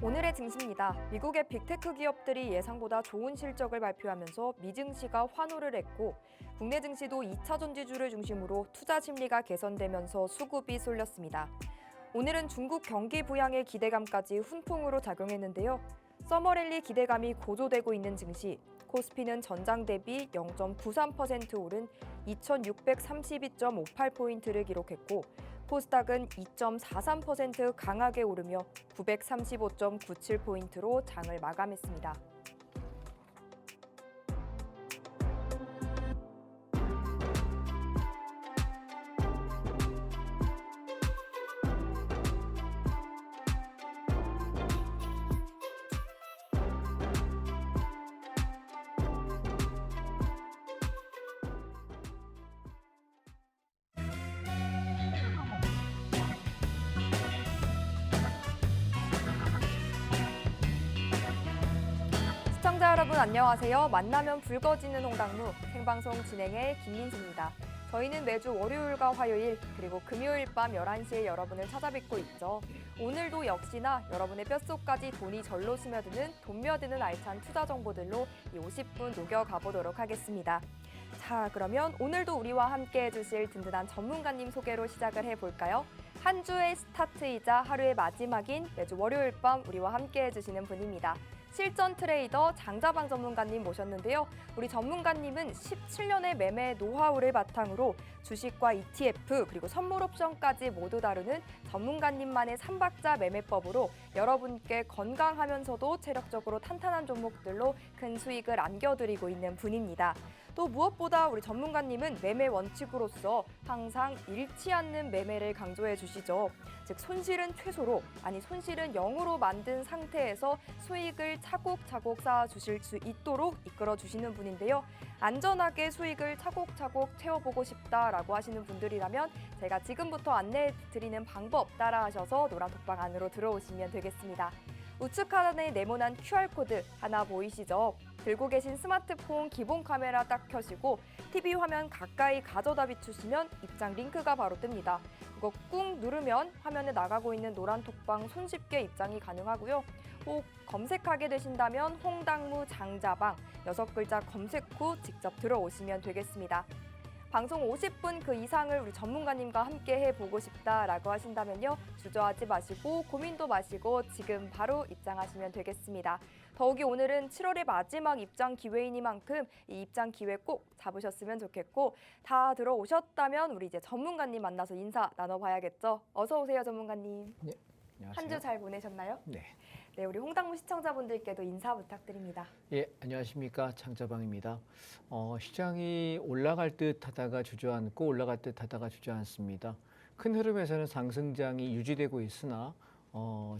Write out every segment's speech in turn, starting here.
오늘의 증시입니다. 미국의 빅테크 기업들이 예상보다 좋은 실적을 발표하면서 미증시가 환호를 했고 국내 증시도 2차 전지주를 중심으로 투자 심리가 개선되면서 수급이 쏠렸습니다. 오늘은 중국 경기 부양의 기대감까지 훈풍으로 작용했는데요. 서머랠리 기대감이 고조되고 있는 증시, 코스피는 전장 대비 0.93% 오른 2632.58포인트를 기록했고 코스닥은 2.43% 강하게 오르며 935.97포인트로 장을 마감했습니다. 시청자 여러분 안녕하세요. 만나면 붉어지는 홍당무 생방송 진행의 김민수입니다. 저희는 매주 월요일과 화요일 그리고 금요일 밤 11시에 여러분을 찾아뵙고 있죠. 오늘도 역시나 여러분의 뼛속까지 돈이 절로 스며드는 돈 며드는 알찬 투자 정보들로 이 50분 녹여가 보도록 하겠습니다. 자, 그러면 오늘도 우리와 함께 해주실 든든한 전문가님 소개로 시작을 해볼까요? 한 주의 스타트이자 하루의 마지막인 매주 월요일 밤 우리와 함께 해주시는 분입니다. 실전 트레이더 장자방 전문가님 모셨는데요. 우리 전문가님은 17년의 매매 노하우를 바탕으로 주식과 ETF 그리고 선물 옵션까지 모두 다루는 전문가님만의 3박자 매매법으로 여러분께 건강하면서도 체력적으로 탄탄한 종목들로 큰 수익을 안겨드리고 있는 분입니다. 또 무엇보다 우리 전문가님은 매매 원칙으로서 항상 잃지 않는 매매를 강조해 주시죠. 즉 손실은 최소로 아니 손실은 0으로 만든 상태에서 수익을 차곡차곡 쌓아 주실 수 있도록 이끌어 주시는 분인데요. 안전하게 수익을 차곡차곡 채워보고 싶다라고 하시는 분들이라면 제가 지금부터 안내해 드리는 방법 따라하셔서 노란 톡방 안으로 들어오시면 되겠습니다. 우측 하단에 네모난 QR코드 하나 보이시죠? 들고 계신 스마트폰 기본 카메라 딱 켜시고 TV 화면 가까이 가져다 비추시면 입장 링크가 바로 뜹니다. 그거 꾹 누르면 화면에 나가고 있는 노란 톡방 손쉽게 입장이 가능하고요. 꼭 검색하게 되신다면 홍당무 장자방 6글자 검색 후 직접 들어오시면 되겠습니다. 방송 50분 그 이상을 우리 전문가님과 함께 해보고 싶다라고 하신다면요. 주저하지 마시고 고민도 마시고 지금 바로 입장하시면 되겠습니다. 더욱이 오늘은 7월의 마지막 입장 기회이니만큼 이 입장 기회 꼭 잡으셨으면 좋겠고 다 들어오셨다면 우리 이제 전문가님 만나서 인사 나눠봐야겠죠. 어서 오세요, 전문가님. 네, 안녕하세요. 한 주 잘 보내셨나요? 네. 네, 우리 홍당무 시청자분들께도 인사 부탁드립니다. 예, 안녕하십니까. 장자방입니다. 시장이 올라갈 듯 하다가 주저앉고 올라갈 듯 하다가 주저앉습니다. 큰 흐름에서는 상승장이 유지되고 있으나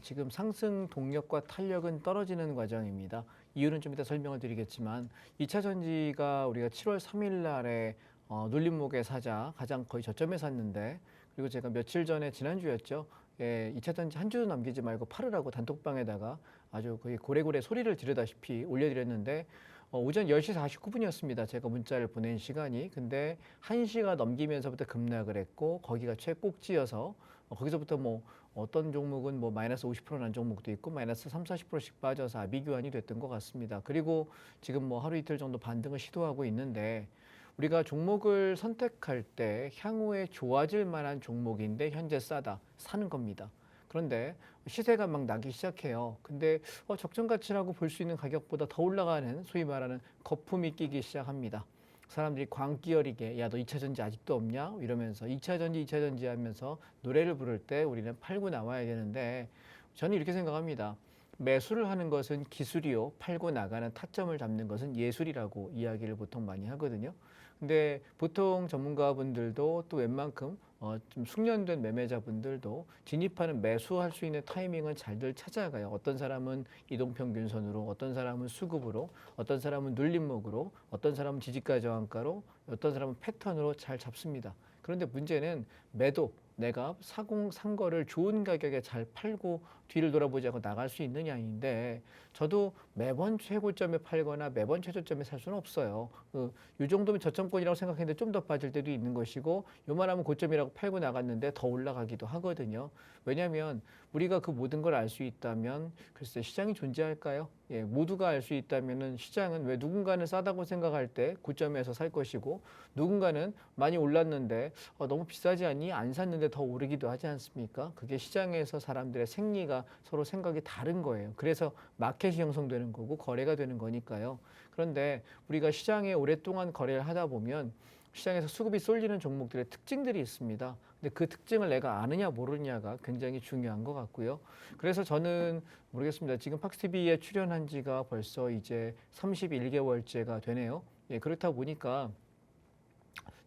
지금 상승 동력과 탄력은 떨어지는 과정입니다. 이유는 좀 이따 설명을 드리겠지만 2차 전지가 우리가 7월 3일 날에 눌림목에 사자 가장 거의 저점에 샀는데 그리고 제가 며칠 전에 지난주였죠. 예, 2차 전지 한 주도 남기지 말고 팔으라고 단톡방에다가 아주 거의 고래고래 소리를 지르다시피 올려드렸는데 오전 10시 49분이었습니다. 제가 문자를 보낸 시간이. 근데 1시가 넘기면서부터 급락을 했고 거기가 최꼭지여서 거기서부터 뭐 어떤 종목은 뭐 마이너스 50% 난 종목도 있고 마이너스 30~40%씩 빠져서 아비규환이 됐던 것 같습니다. 그리고 지금 뭐 하루 이틀 정도 반등을 시도하고 있는데 우리가 종목을 선택할 때 향후에 좋아질 만한 종목인데 현재 싸다 사는 겁니다. 그런데 시세가 막 나기 시작해요. 근데 적정 가치라고 볼 수 있는 가격보다 더 올라가는 소위 말하는 거품이 끼기 시작합니다. 사람들이 광기어리게 야 너 2차 전지 아직도 없냐? 이러면서 2차 전지 하면서 노래를 부를 때 우리는 팔고 나와야 되는데 저는 이렇게 생각합니다. 매수를 하는 것은 기술이요. 팔고 나가는 타점을 잡는 것은 예술이라고 이야기를 보통 많이 하거든요. 근데 보통 전문가분들도 또 웬만큼 좀 숙련된 매매자분들도 진입하는 매수할 수 있는 타이밍은 잘들 찾아가요. 어떤 사람은 이동평균선으로, 어떤 사람은 수급으로, 어떤 사람은 눌림목으로, 어떤 사람은 지지가 저항가로, 어떤 사람은 패턴으로 잘 잡습니다. 그런데 문제는 매도, 내가 산 거를 좋은 가격에 잘 팔고 뒤를 돌아보지 않고 나갈 수 있느냐인데 저도 매번 최고점에 팔거나 매번 최저점에 살 수는 없어요. 이 정도면 저점권이라고 생각했는데 좀 더 빠질 때도 있는 것이고 요만하면 고점이라고 팔고 나갔는데 더 올라가기도 하거든요. 왜냐하면 우리가 그 모든 걸 알 수 있다면 글쎄 시장이 존재할까요? 예, 모두가 알 수 있다면은 시장은 왜 누군가는 싸다고 생각할 때 고점에서 살 것이고 누군가는 많이 올랐는데 너무 비싸지 않니? 안 샀는데 더 오르기도 하지 않습니까? 그게 시장에서 사람들의 생리가 서로 생각이 다른 거예요. 그래서 마켓이 형성되는 거고 거래가 되는 거니까요. 그런데 우리가 시장에 오랫동안 거래를 하다 보면 시장에서 수급이 쏠리는 종목들의 특징들이 있습니다. 근데 그 특징을 내가 아느냐 모르느냐가 굉장히 중요한 것 같고요. 그래서 저는 모르겠습니다. 지금 팍스TV에 출연한 지가 벌써 이제 31개월째가 되네요. 예, 그렇다 보니까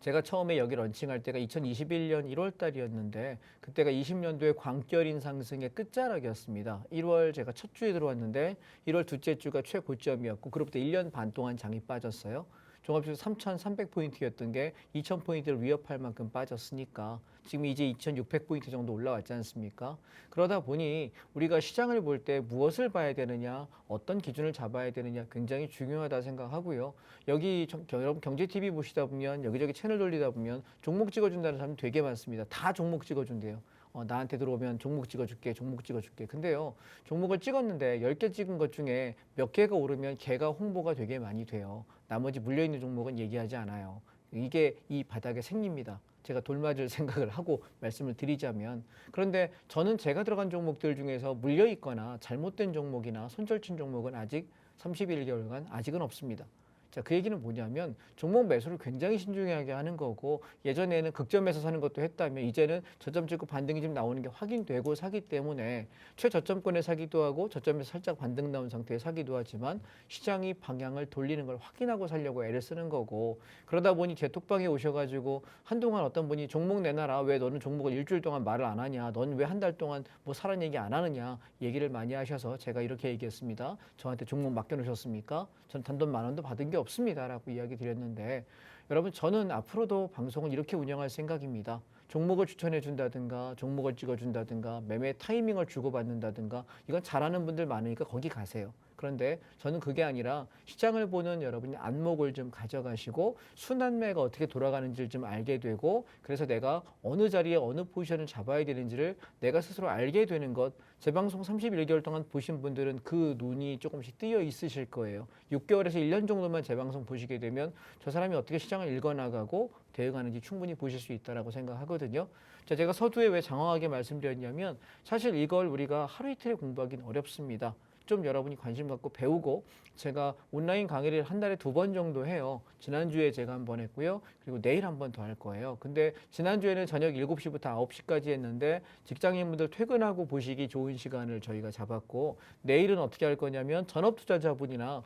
제가 처음에 여기 런칭할 때가 2021년 1월 달이었는데 그때가 20년도의 광결인 상승의 끝자락이었습니다. 1월 제가 첫 주에 들어왔는데 1월 둘째 주가 최고점이었고 그로부터 1년 반 동안 장이 빠졌어요. 종합지수 3,300포인트였던 게 2,000포인트를 위협할 만큼 빠졌으니까 지금 이제 2,600포인트 정도 올라왔지 않습니까? 그러다 보니 우리가 시장을 볼 때 무엇을 봐야 되느냐, 어떤 기준을 잡아야 되느냐 굉장히 중요하다 생각하고요. 여기 여러분 경제TV 보시다 보면 여기저기 채널 돌리다 보면 종목 찍어준다는 사람 되게 많습니다. 다 종목 찍어준대요. 나한테 들어오면 종목 찍어줄게, 종목 찍어줄게. 근데요, 종목을 찍었는데 10개 찍은 것 중에 몇 개가 오르면 걔가 홍보가 되게 많이 돼요. 나머지 물려있는 종목은 얘기하지 않아요. 이게 이 바닥의 생리입니다. 제가 돌맞을 생각을 하고 말씀을 드리자면. 그런데 저는 제가 들어간 종목들 중에서 물려있거나 잘못된 종목이나 손절친 종목은 아직 31개월간 아직은 없습니다. 자, 그 얘기는 뭐냐면 종목 매수를 굉장히 신중하게 하는 거고 예전에는 극점에서 사는 것도 했다면 이제는 저점 찍고 반등이 좀 나오는 게 확인되고 사기 때문에 최저점권에 사기도 하고 저점에서 살짝 반등 나온 상태에 사기도 하지만 시장이 방향을 돌리는 걸 확인하고 살려고 애를 쓰는 거고 그러다 보니 제 톡방에 오셔가지고 한동안 어떤 분이 종목 내놔라 왜 너는 종목을 일주일 동안 말을 안 하냐 넌 왜 한 달 동안 뭐 사라는 얘기 안 하느냐 얘기를 많이 하셔서 제가 이렇게 얘기했습니다. 저한테 종목 맡겨놓으셨습니까? 전 단돈 10,000원도 받은 게 없습니다라고 이야기 드렸는데 여러분 저는 앞으로도 방송을 이렇게 운영할 생각입니다. 종목을 추천해 준다든가 종목을 찍어 준다든가 매매 타이밍을 주고받는다든가 이건 잘하는 분들 많으니까 거기 가세요. 그런데 저는 그게 아니라 시장을 보는 여러분이 안목을 좀 가져가시고 순환매가 어떻게 돌아가는지를 좀 알게 되고 그래서 내가 어느 자리에 어느 포지션을 잡아야 되는지를 내가 스스로 알게 되는 것 제 방송 31개월 동안 보신 분들은 그 눈이 조금씩 뜨여 있으실 거예요. 6개월에서 1년 정도만 제 방송 보시게 되면 저 사람이 어떻게 시장을 읽어나가고 대응하는지 충분히 보실 수 있다고 생각하거든요. 자, 제가 서두에 왜 장황하게 말씀드렸냐면 사실 이걸 우리가 하루 이틀에 공부하기는 어렵습니다. 좀 여러분이 관심 갖고 배우고 제가 온라인 강의를 한 달에 2번 정도 해요. 지난주에 제가 한 번 했고요. 그리고 내일 한 번 더 할 거예요. 근데 지난주에는 저녁 7시부터 9시까지 했는데 직장인분들 퇴근하고 보시기 좋은 시간을 저희가 잡았고 내일은 어떻게 할 거냐면 전업투자자분이나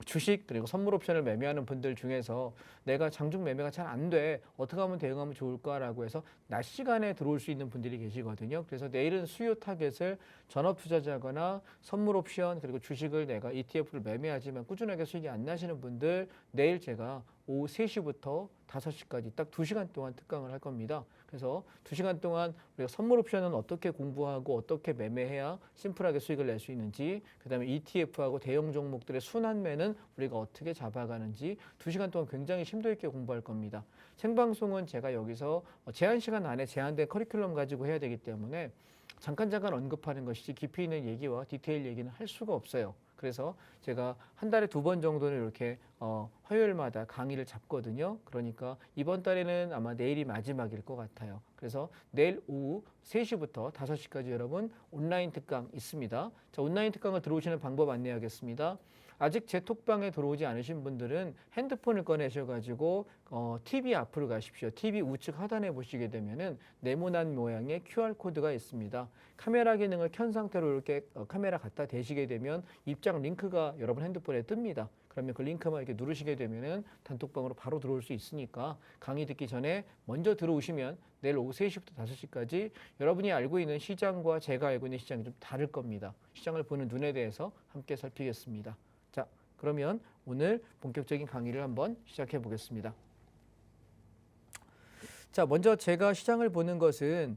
주식 그리고 선물 옵션을 매매하는 분들 중에서 내가 장중 매매가 잘 안 돼. 어떻게 하면 대응하면 좋을까라고 해서 낮 시간에 들어올 수 있는 분들이 계시거든요. 그래서 내일은 수요 타겟을 전업 투자자거나 선물 옵션 그리고 주식을 내가 ETF를 매매하지만 꾸준하게 수익이 안 나시는 분들 내일 제가 오후 3시부터 5시까지 딱 2시간 동안 특강을 할 겁니다. 그래서 2시간 동안 우리가 선물 옵션은 어떻게 공부하고 어떻게 매매해야 심플하게 수익을 낼 수 있는지 그다음에 ETF하고 대형 종목들의 순환매는 우리가 어떻게 잡아가는지 2시간 동안 굉장히 심도 있게 공부할 겁니다. 생방송은 제가 여기서 제한 시간 안에 제한된 커리큘럼 가지고 해야 되기 때문에 잠깐 언급하는 것이지 깊이 있는 얘기와 디테일 얘기는 할 수가 없어요. 그래서 제가 한 달에 2번 정도는 이렇게 화요일마다 강의를 잡거든요. 그러니까 이번 달에는 아마 내일이 마지막일 것 같아요. 그래서 내일 오후 3시부터 5시까지 여러분 온라인 특강 있습니다. 자, 온라인 특강을 들어오시는 방법 안내하겠습니다. 아직 제 톡방에 들어오지 않으신 분들은 핸드폰을 꺼내셔가지고 TV 앞으로 가십시오. TV 우측 하단에 보시게 되면은 네모난 모양의 QR코드가 있습니다. 카메라 기능을 켠 상태로 이렇게 카메라 갖다 대시게 되면 입장 링크가 여러분 핸드폰에 뜹니다. 그러면 그 링크만 이렇게 누르시게 되면은 단톡방으로 바로 들어올 수 있으니까 강의 듣기 전에 먼저 들어오시면 내일 오후 3시부터 5시까지 여러분이 알고 있는 시장과 제가 알고 있는 시장이 좀 다를 겁니다. 시장을 보는 눈에 대해서 함께 살피겠습니다. 자, 그러면 오늘 본격적인 강의를 한번 시작해 보겠습니다. 자, 먼저 제가 시장을 보는 것은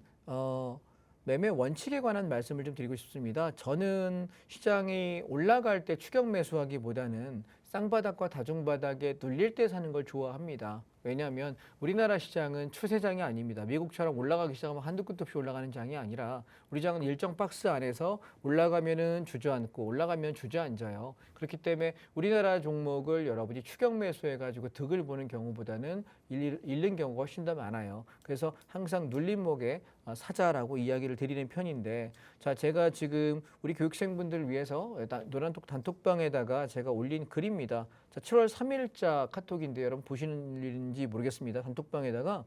매매 원칙에 관한 말씀을 좀 드리고 싶습니다. 저는 시장이 올라갈 때 추격 매수하기보다는 쌍바닥과 다중바닥에 눌릴 때 사는 걸 좋아합니다. 왜냐하면 우리나라 시장은 추세장이 아닙니다. 미국처럼 올라가기 시작하면 한두 끝도 없이 올라가는 장이 아니라 우리 장은 일정 박스 안에서 올라가면은 주저앉고 올라가면 주저앉아요. 그렇기 때문에 우리나라 종목을 여러분이 추격 매수해가지고 득을 보는 경우보다는 잃는 경우가 훨씬 더 많아요. 그래서 항상 눌림목에 사자라고 이야기를 드리는 편인데, 자, 제가 지금 우리 교육생분들을 위해서 노란톡 단톡방에다가 제가 올린 글입니다. 자, 7월 3일자 카톡인데 여러분 보시는지 모르겠습니다. 단톡방에다가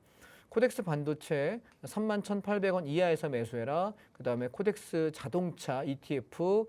코덱스 반도체 31,800원 이하에서 매수해라. 그 다음에 코덱스 자동차 ETF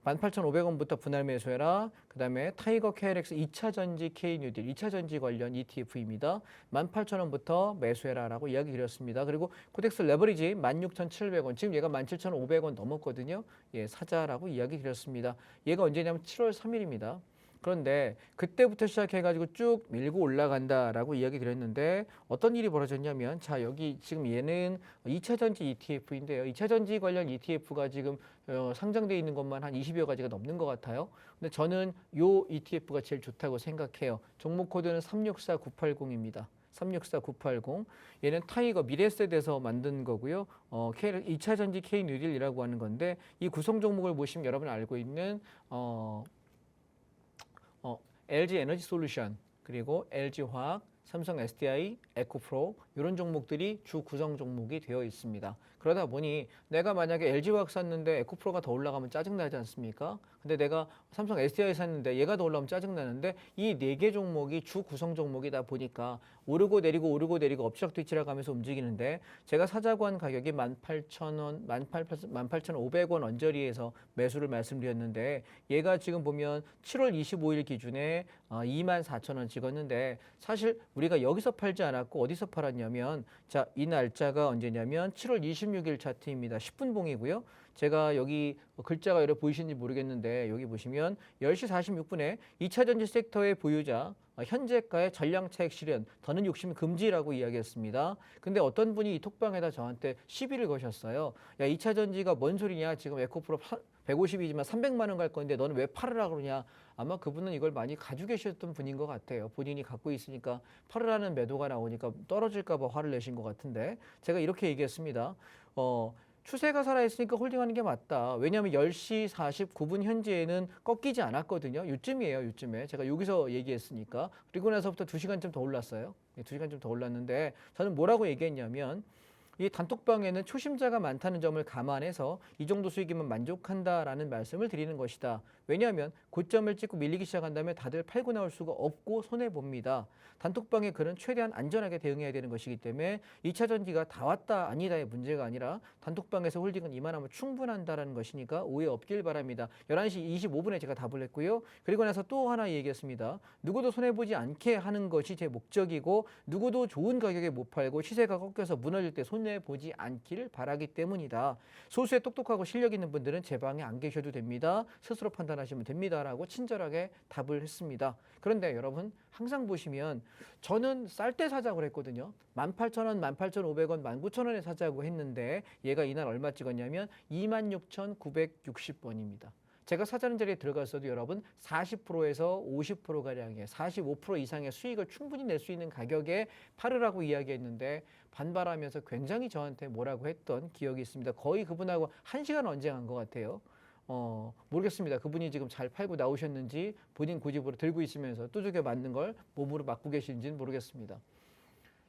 18,500원부터 분할 매수해라. 그 다음에 타이거 KRX 2차 전지 K뉴딜 2차 전지 관련 ETF입니다. 18,000원부터 매수해라 라고 이야기 드렸습니다. 그리고 코덱스 레버리지 16,700원, 지금 얘가 17,500원 넘었거든요. 예, 사자라고 이야기 드렸습니다. 얘가 언제냐면 7월 3일입니다. 그런데 그때부터 시작해가지고 쭉 밀고 올라간다라고 이야기 드렸는데 어떤 일이 벌어졌냐면, 자, 여기 지금 얘는 2차 전지 ETF인데요. 2차 전지 관련 ETF가 지금 상장되어 있는 것만 한 20여 가지가 넘는 것 같아요. 근데 저는 요 ETF가 제일 좋다고 생각해요. 종목 코드는 364980입니다. 364980. 얘는 타이거 미래셋에서 만든 거고요. 2차 전지 K 뉴딜이라고 하는 건데, 이 구성 종목을 보시면 여러분 알고 있는 LG 에너지 솔루션, 그리고 LG 화학, 삼성 SDI, 에코프로 이런 종목들이 주 구성 종목이 되어 있습니다. 그러다 보니 내가 만약에 LG 화학 샀는데 에코프로가 더 올라가면 짜증나지 않습니까? 근데 내가 삼성 SDI 샀는데 얘가 더 올라가면 짜증나는데, 이 네 개 종목이 주 구성 종목이다 보니까 오르고 내리고 엎치락뒤치락 하면서 움직이는데, 제가 사자고 한 가격이 18,000원, 18,500원 언저리에서 매수를 말씀드렸는데, 얘가 지금 보면 7월 25일 기준에 24,000원 찍었는데, 사실 우리가 여기서 팔지 않았고 어디서 팔았냐면, 자, 이 날짜가 언제냐면 7월 26일 차트입니다. 10분 봉이고요. 제가 여기 글자가 여러 보이시는지 모르겠는데, 여기 보시면 10시 46분에 2차 전지 섹터의 보유자 현재가의 전량 차익 실현, 더는 욕심 금지라고 이야기했습니다. 근데 어떤 분이 이 톡방에다 저한테 시비를 거셨어요. 야, 2차 전지가 뭔 소리냐? 지금 에코프로 150이지만 300만 원 갈 건데 너는 왜 팔으라 그러냐? 아마 그분은 이걸 많이 가지고 계셨던 분인 것 같아요. 본인이 갖고 있으니까 팔으라는 매도가 나오니까 떨어질까 봐 화를 내신 것 같은데, 제가 이렇게 얘기했습니다. 추세가 살아있으니까 홀딩하는 게 맞다. 왜냐하면 10시 49분 현재에는 꺾이지 않았거든요. 요쯤이에요. 요쯤에. 제가 여기서 얘기했으니까. 그리고 나서부터 2시간쯤 더 올랐어요. 2시간쯤 더 올랐는데, 저는 뭐라고 얘기했냐면, 이 단톡방에는 초심자가 많다는 점을 감안해서 이 정도 수익이면 만족한다라는 말씀을 드리는 것이다. 왜냐하면 고점을 찍고 밀리기 시작한다면 다들 팔고 나올 수가 없고 손해봅니다. 단톡방의 글은 최대한 안전하게 대응해야 되는 것이기 때문에 2차 전지가 다 왔다 아니다의 문제가 아니라 단톡방에서 홀딩은 이만하면 충분한다라는 것이니까 오해 없길 바랍니다. 11시 25분에 제가 답을 했고요. 그리고 나서 또 하나 얘기했습니다. 누구도 손해보지 않게 하는 것이 제 목적이고, 누구도 좋은 가격에 못 팔고 시세가 꺾여서 무너질 때 손해보지 않기를 바라기 때문이다. 소수의 똑똑하고 실력 있는 분들은 제 방에 안 계셔도 됩니다. 스스로 판단하시면 됩니다라고 친절하게 답을 했습니다. 그런데 여러분, 항상 보시면 저는 쌀 때 사자고 했거든요. 18,000원, 18,500원, 19,000원에 사자고 했는데, 얘가 이날 얼마 찍었냐면 26,960원입니다. 제가 사자는 자리에 들어갔어도 여러분 40%에서 50%가량의 45% 이상의 수익을 충분히 낼 수 있는 가격에 팔으라고 이야기했는데, 반발하면서 굉장히 저한테 뭐라고 했던 기억이 있습니다. 거의 그분하고 1시간 언쟁한 것 같아요. 모르겠습니다. 그분이 지금 잘 팔고 나오셨는지 본인 고집으로 들고 있으면서 두들겨 맞는 걸 몸으로 맞고 계신지는 모르겠습니다.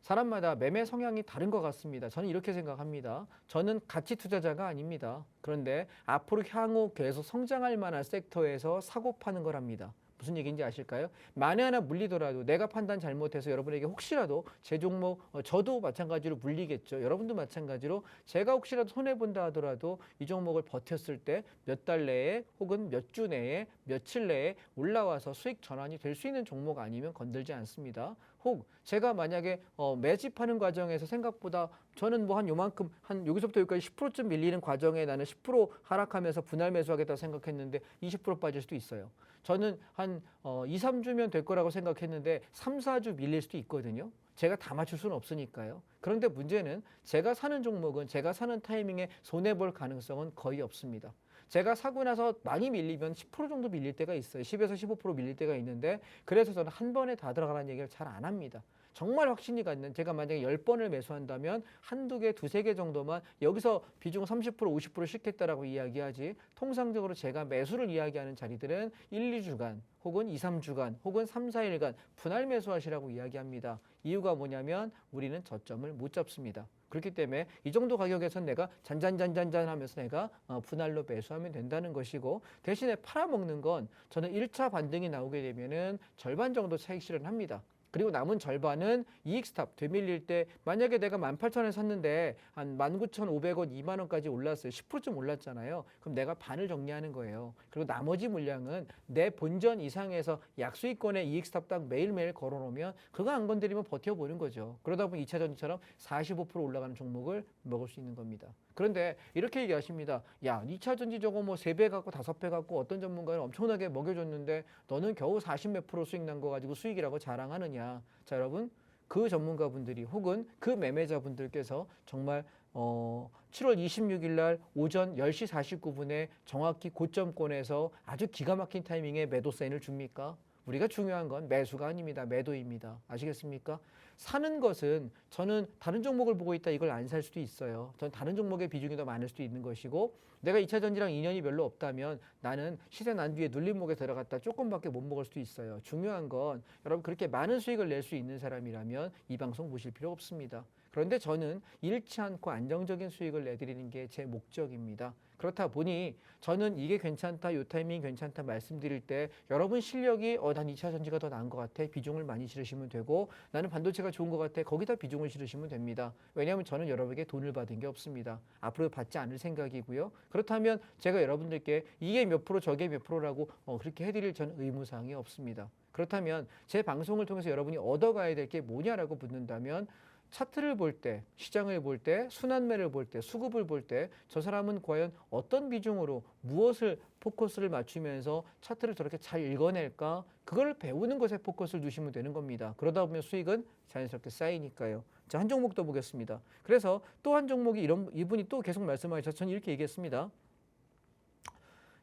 사람마다 매매 성향이 다른 것 같습니다. 저는 이렇게 생각합니다. 저는 가치 투자자가 아닙니다. 그런데 앞으로 향후 계속 성장할 만한 섹터에서 사고 파는 걸 합니다. 무슨 얘기인지 아실까요? 만에 하나 물리더라도 내가 판단 잘못해서 여러분에게 혹시라도 제 종목, 저도 마찬가지로 물리겠죠. 여러분도 마찬가지로 제가 혹시라도 손해본다 하더라도 이 종목을 버텼을 때 몇 달 내에 혹은 몇 주 내에 며칠 내에 올라와서 수익 전환이 될 수 있는 종목 아니면 건들지 않습니다. 혹 제가 만약에 매집하는 과정에서 생각보다 저는 뭐 한 요만큼 한 여기서부터 여기까지 10%쯤 밀리는 과정에 나는 10% 하락하면서 분할 매수하겠다 생각했는데 20% 빠질 수도 있어요. 저는 한 2, 3주면 될 거라고 생각했는데 3, 4주 밀릴 수도 있거든요. 제가 다 맞출 수는 없으니까요. 그런데 문제는 제가 사는 종목은 제가 사는 타이밍에 손해볼 가능성은 거의 없습니다. 제가 사고 나서 많이 밀리면 10% 정도 밀릴 때가 있어요. 10에서 15% 밀릴 때가 있는데 그래서 저는 한 번에 다 들어가라는 얘기를 잘 안 합니다. 정말 확신이 갖는 제가 만약에 10번을 매수한다면 한두 개, 두세 개 정도만 여기서 비중 30%, 50% 싣겠다라고 이야기하지 통상적으로 제가 매수를 이야기하는 자리들은 1, 2주간 혹은 2, 3주간 혹은 3, 4일간 분할 매수하시라고 이야기합니다. 이유가 뭐냐면 우리는 저점을 못 잡습니다. 그렇기 때문에 이 정도 가격에서 내가 잔잔잔잔잔 하면서 내가 분할로 매수하면 된다는 것이고 대신에 팔아먹는 건 저는 1차 반등이 나오게 되면은 절반 정도 차익 실현합니다. 그리고 남은 절반은 이익 스탑 되밀릴 때 만약에 내가 18,000원에 샀는데 한 19,500원, 2만 원까지 올랐어요. 10%좀 올랐잖아요. 그럼 내가 반을 정리하는 거예요. 그리고 나머지 물량은 내 본전 이상에서 약수익권에 이익 스탑 딱 매일매일 걸어놓으면 그거 안 건드리면 버텨보는 거죠. 그러다 보면 2차 전지처럼 45% 올라가는 종목을 먹을 수 있는 겁니다. 그런데 이렇게 얘기하십니다. 야, 2차 전지 저거 뭐 3배 갖고 5배 갖고 어떤 전문가는 엄청나게 먹여줬는데 너는 겨우 40몇 프로 수익 난 거 가지고 수익이라고 자랑하느냐. 자, 여러분 그 전문가분들이 혹은 그 매매자분들께서 정말 7월 26일 날 오전 10시 49분에 정확히 고점권에서 아주 기가 막힌 타이밍에 매도 사인을 줍니까? 우리가 중요한 건 매수가 아닙니다. 매도입니다. 아시겠습니까? 사는 것은 저는 다른 종목을 보고 있다 이걸 안 살 수도 있어요. 저는 다른 종목의 비중이 더 많을 수도 있는 것이고 내가 2차 전지랑 인연이 별로 없다면 나는 시세 난 뒤에 눌림목에 들어갔다 조금밖에 못 먹을 수도 있어요. 중요한 건 여러분 그렇게 많은 수익을 낼 수 있는 사람이라면 이 방송 보실 필요 없습니다. 그런데 저는 잃지 않고 안정적인 수익을 내드리는 게 제 목적입니다. 그렇다 보니 저는 이게 괜찮다, 요 타이밍 괜찮다 말씀드릴 때 여러분 실력이 난 2차 전지가 더 나은 것 같아. 비중을 많이 실으시면 되고 나는 반도체가 좋은 것 같아. 거기다 비중을 실으시면 됩니다. 왜냐하면 저는 여러분에게 돈을 받은 게 없습니다. 앞으로 받지 않을 생각이고요. 그렇다면 제가 여러분들께 이게 몇 프로 저게 몇 프로라고 그렇게 해드릴 저는 의무사항이 없습니다. 그렇다면 제 방송을 통해서 여러분이 얻어가야 될 게 뭐냐라고 묻는다면 차트를 볼 때, 시장을 볼 때, 순환매를 볼 때, 수급을 볼 때 저 사람은 과연 어떤 비중으로 무엇을 포커스를 맞추면서 차트를 저렇게 잘 읽어낼까? 그걸 배우는 것에 포커스를 두시면 되는 겁니다. 그러다 보면 수익은 자연스럽게 쌓이니까요. 자, 한 종목 더 보겠습니다. 그래서 또 한 종목이 이분이 또 계속 말씀하셔서 저는 이렇게 얘기했습니다.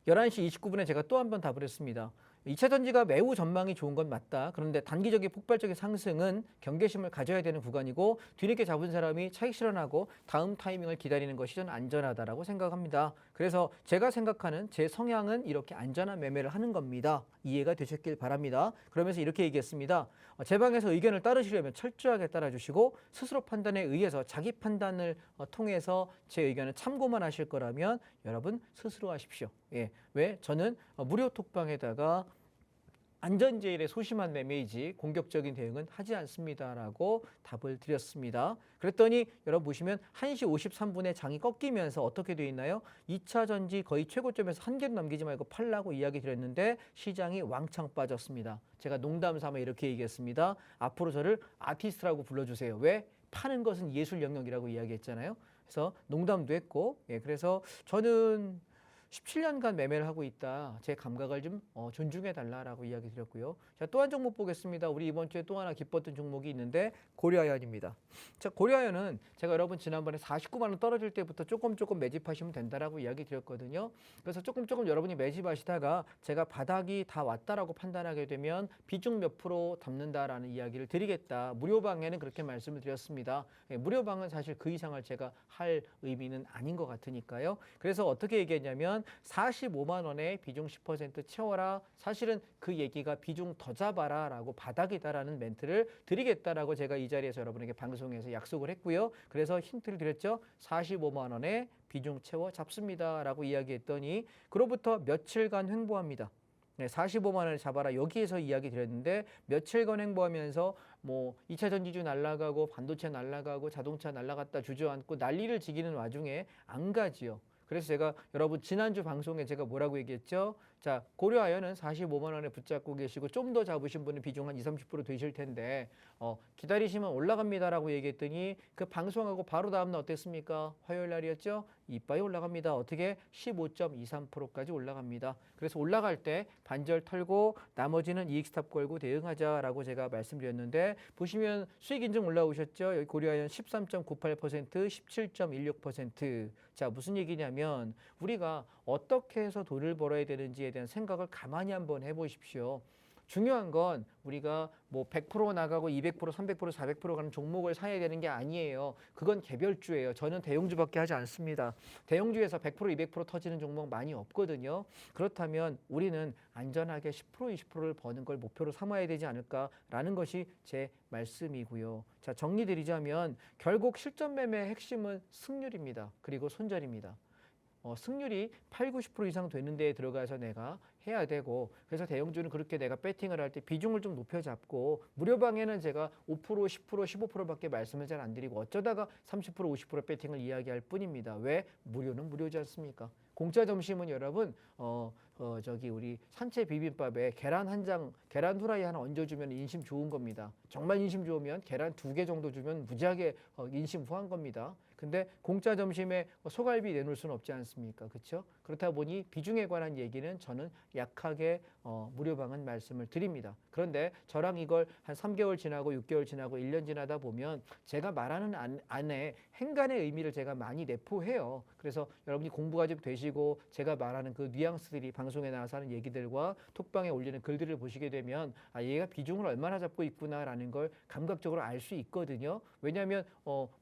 11시 29분에 제가 또 한 번 답을 했습니다. 2차 전지가 매우 전망이 좋은 건 맞다. 그런데 단기적인 폭발적인 상승은 경계심을 가져야 되는 구간이고 뒤늦게 잡은 사람이 차익 실현하고 다음 타이밍을 기다리는 것이 전 안전하다라고 생각합니다. 그래서 제가 생각하는 제 성향은 이렇게 안전한 매매를 하는 겁니다. 이해가 되셨길 바랍니다. 그러면서 이렇게 얘기했습니다. 제 방에서 의견을 따르시려면 철저하게 따라주시고 스스로 판단에 의해서 자기 판단을 통해서 제 의견을 참고만 하실 거라면 여러분 스스로 하십시오. 예. 왜? 저는 무료 톡방에다가 안전제일의 소심한 매매이지 공격적인 대응은 하지 않습니다라고 답을 드렸습니다. 그랬더니 여러분 보시면 1시 53분에 장이 꺾이면서 어떻게 되어 있나요? 2차 전지 거의 최고점에서 한 개도 남기지 말고 팔라고 이야기 드렸는데 시장이 왕창 빠졌습니다. 제가 농담 삼아 이렇게 얘기했습니다. 앞으로 저를 아티스트라고 불러주세요. 왜? 파는 것은 예술 영역이라고 이야기했잖아요. 그래서 농담도 했고 그래서 저는 17년간 매매를 하고 있다. 제 감각을 좀 존중해 달라라고 이야기 드렸고요. 자, 또 한 종목 보겠습니다. 우리 이번 주에 또 하나 기뻤던 종목이 있는데 고려아연입니다. 자, 고려아연은 제가 여러분 지난번에 49만 원 떨어질 때부터 조금 매집하시면 된다라고 이야기 드렸거든요. 그래서 조금 여러분이 매집하시다가 제가 바닥이 다 왔다라고 판단하게 되면 비중 몇 프로 담는다라는 이야기를 드리겠다. 무료방에는 그렇게 말씀을 드렸습니다. 무료방은 사실 그 이상을 제가 할 의미는 아닌 것 같으니까요. 그래서 어떻게 얘기했냐면 45만 원에 비중 10% 채워라. 사실은 그 얘기가 비중 더 잡아라 라고 바닥이다라는 멘트를 드리겠다라고 제가 이 자리에서 여러분에게 방송에서 약속을 했고요. 그래서 힌트를 드렸죠. 45만 원에 비중 채워 잡습니다 라고 이야기했더니 그로부터 며칠간 횡보합니다. 45만 원을 잡아라 여기에서 이야기 드렸는데 며칠간 횡보하면서 뭐 2차 전지주 날아가고 반도체 날아가고 자동차 날아갔다 주저앉고 난리를 지기는 와중에 안 가지요. 그래서 제가 여러분 지난주 방송에 제가 뭐라고 얘기했죠? 자, 고려아연은 45만 원에 붙잡고 계시고 좀 더 잡으신 분은 비중 한 20, 30% 되실 텐데 기다리시면 올라갑니다라고 얘기했더니 그 방송하고 바로 다음날 어땠습니까? 화요일 날이었죠? 이빠이 올라갑니다. 어떻게? 15.23%까지 올라갑니다. 그래서 올라갈 때 반절 털고 나머지는 이익 스탑 걸고 대응하자라고 제가 말씀드렸는데 보시면 수익 인증 올라오셨죠? 여기 고려아연 13.98%, 17.16%. 자, 무슨 얘기냐면 우리가 어떻게 해서 돈을 벌어야 되는지에 대한 생각을 가만히 한번 해보십시오. 중요한 건 우리가 뭐 100% 나가고 200%, 300%, 400% 가는 종목을 사야 되는 게 아니에요. 그건 개별주예요. 저는 대형주밖에 하지 않습니다. 대형주에서 100%, 200% 터지는 종목 많이 없거든요. 그렇다면 우리는 안전하게 10%, 20%를 버는 걸 목표로 삼아야 되지 않을까라는 것이 제 말씀이고요. 자, 정리드리자면 결국 실전 매매의 핵심은 승률입니다. 그리고 손절입니다. 승률이 8, 90% 이상 되는 데에 들어가서 내가 해야 되고 그래서 대형주는 그렇게 내가 배팅을 할 때 비중을 좀 높여 잡고 무료방에는 제가 5%, 10%, 15%밖에 말씀을 잘 안 드리고 어쩌다가 30%, 50% 배팅을 이야기할 뿐입니다. 왜? 무료는 무료지 않습니까? 공짜 점심은 여러분 저기 우리 산채 비빔밥에 계란 한 장, 계란 후라이 하나 얹어주면 인심 좋은 겁니다. 정말 인심 좋으면 계란 2개 정도 주면 무지하게 인심 후한 겁니다. 근데 공짜 점심에 소갈비 내놓을 수는 없지 않습니까? 그렇죠? 그렇다 보니 비중에 관한 얘기는 저는 약하게 무료방은 말씀을 드립니다. 그런데 저랑 이걸 한 3개월 지나고 6개월 지나고 1년 지나다 보면 제가 말하는 안에 행간의 의미를 제가 많이 내포해요. 그래서 여러분이 공부가 좀 되시고 제가 말하는 그 뉘앙스들이 방송에 나와서 하는 얘기들과 톡방에 올리는 글들을 보시게 되면 얘가 비중을 얼마나 잡고 있구나라는 걸 감각적으로 알 수 있거든요. 왜냐하면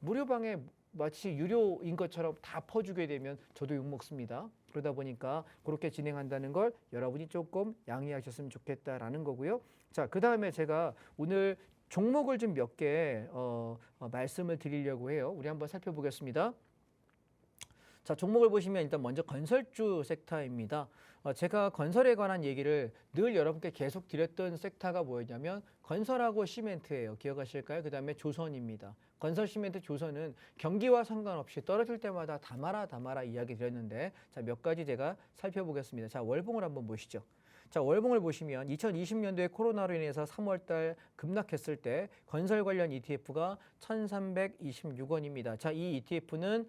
무료방에 마치 유료인 것처럼 다 퍼주게 되면 저도 욕먹습니다. 그러다 보니까 그렇게 진행한다는 걸 여러분이 조금 양해하셨으면 좋겠다라는 거고요. 자, 그 다음에 제가 오늘 종목을 좀 몇 개 말씀을 드리려고 해요. 우리 한번 살펴보겠습니다. 자, 종목을 보시면 일단 먼저 건설주 섹터입니다. 제가 건설에 관한 얘기를 늘 여러분께 계속 드렸던 섹터가 뭐였냐면 건설하고 시멘트예요. 기억하실까요? 그 다음에 조선입니다. 건설, 시멘트, 조선은 경기와 상관없이 떨어질 때마다 다 말아 이야기 드렸는데 자, 몇 가지 제가 살펴보겠습니다. 자, 월봉을 한번 보시죠. 자, 월봉을 보시면 2020년도에 코로나로 인해서 3월달 급락했을 때 건설 관련 ETF가 1,326원입니다. 자, 이 ETF는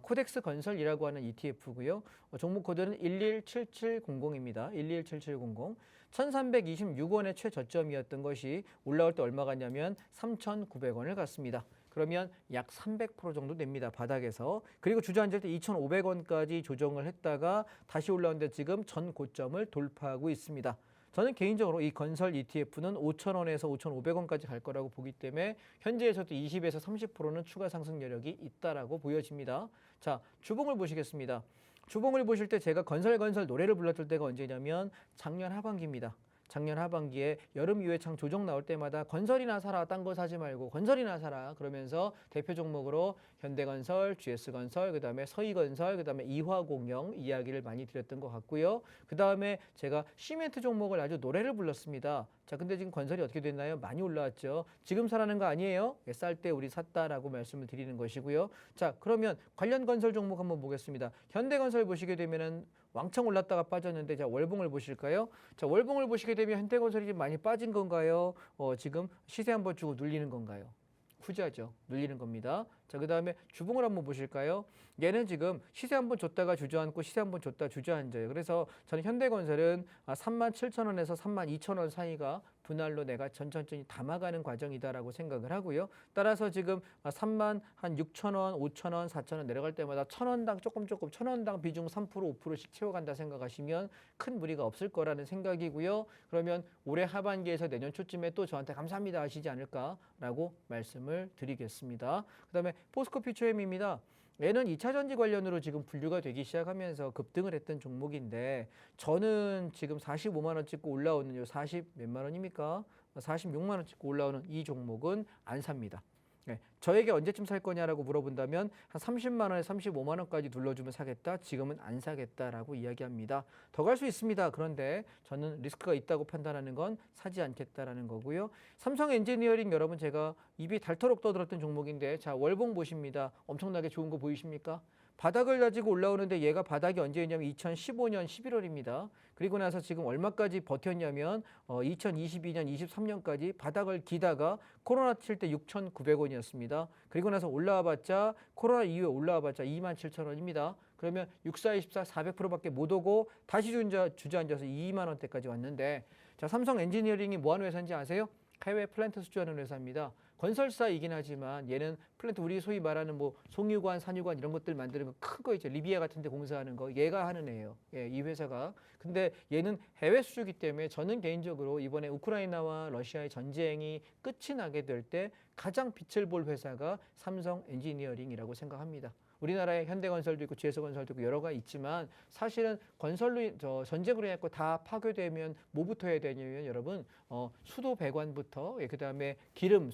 코덱스 건설이라고 하는 ETF고요. 종목 코드는 117700입니다. 117700. 1,326원의 최저점이었던 것이 올라올 때 얼마 갔냐면 3,900원을 갔습니다. 그러면 약 300% 정도 됩니다. 바닥에서. 그리고 주저앉을 때 2,500원까지 조정을 했다가 다시 올라오는데 지금 전 고점을 돌파하고 있습니다. 저는 개인적으로 이 건설 ETF는 5,000원에서 5,500원까지 갈 거라고 보기 때문에 현재에서도 20에서 30%는 추가 상승 여력이 있다라고 보여집니다. 자, 주봉을 보시겠습니다. 주봉을 보실 때 제가 건설 노래를 불렀을 때가 언제냐면 작년 하반기입니다. 작년 하반기에 여름 유해창 조정 나올 때마다 건설이나 사라, 딴 거 사지 말고 건설이나 사라 그러면서 대표 종목으로 현대건설, GS건설, 그다음에 서희건설, 그다음에 이화공영 이야기를 많이 드렸던 것 같고요. 그다음에 제가 시멘트 종목을 아주 노래를 불렀습니다. 자, 근데 지금 건설이 어떻게 됐나요? 많이 올라왔죠. 지금 사라는 거 아니에요? 쌀 때 우리 샀다라고 말씀을 드리는 것이고요. 자, 그러면 관련 건설 종목 한번 보겠습니다. 현대건설 보시게 되면은 왕창 올랐다가 빠졌는데 자, 월봉을 보실까요? 자, 월봉을 보시게 되면 현대건설이 좀 많이 빠진 건가요? 지금 시세 한번 주고 눌리는 건가요? 후자죠. 눌리는 겁니다. 자, 그 다음에 주봉을 한번 보실까요? 얘는 지금 시세 한번 줬다가 주저앉고 시세 한번 줬다 주저앉아요. 그래서 저는 현대건설은 37,000원에서 32,000원 사이가 분할로 내가 천천히 담아가는 과정이다라고 생각을 하고요. 따라서 지금 36,000원, 5,000원, 4,000원 내려갈 때마다 1,000원당 조금 1,000원당 비중 3%, 5%씩 채워간다 생각하시면 큰 무리가 없을 거라는 생각이고요. 그러면 올해 하반기에서 내년 초쯤에 또 저한테 감사합니다 하시지 않을까라고 말씀을 드리겠습니다. 그 다음에 포스코 퓨처엠입니다. 얘는 2차 전지 관련으로 지금 분류가 되기 시작하면서 급등을 했던 종목인데 저는 지금 45만 원 찍고 올라오는 요 40 몇만 원입니까? 46만 원 찍고 올라오는 이 종목은 안 삽니다. 네, 저에게 언제쯤 살 거냐라고 물어본다면 한 30만 원에 35만 원까지 눌러주면 사겠다. 지금은 안 사겠다라고 이야기합니다. 더 갈 수 있습니다. 그런데 저는 리스크가 있다고 판단하는 건 사지 않겠다라는 거고요. 삼성 엔지니어링 여러분 제가 입이 닳도록 떠들었던 종목인데 자, 월봉 보십니다. 엄청나게 좋은 거 보이십니까? 바닥을 다지고 올라오는데 얘가 바닥이 언제였냐면 2015년 11월입니다. 그리고 나서 지금 얼마까지 버텼냐면 2022년, 23년까지 바닥을 기다가 코로나 칠 때 6,900원이었습니다. 그리고 나서 올라와 봤자 코로나 이후에 올라와 봤자 27,000원입니다. 그러면 64, 24, 400%밖에 못 오고 다시 주저앉아서 2만 원대까지 왔는데 자, 삼성 엔지니어링이 뭐 하는 회사인지 아세요? 해외 플랜트 수주하는 회사입니다. 건설사이긴 하지만 얘는 플랜트 우리 소위 말하는 뭐 송유관, 산유관 이런 것들 만드는 거 큰 거 있죠. 리비아 같은 데 공사하는 거 얘가 하는 애예요. 예, 이 회사가. 근데 얘는 해외 수주기 때문에 저는 개인적으로 이번에 우크라이나와 러시아의 전쟁이 끝이 나게 될 때 가장 빛을 볼 회사가 삼성 엔지니어링이라고 생각합니다. 우리나라에 현대건설도 있고 GS건설도 있고 여러 가지 있지만 사실은 건설로 전쟁으로 해갖고 다 파괴되면 뭐부터 해야 되냐면 여러분 수도 배관부터 그다음에 기름,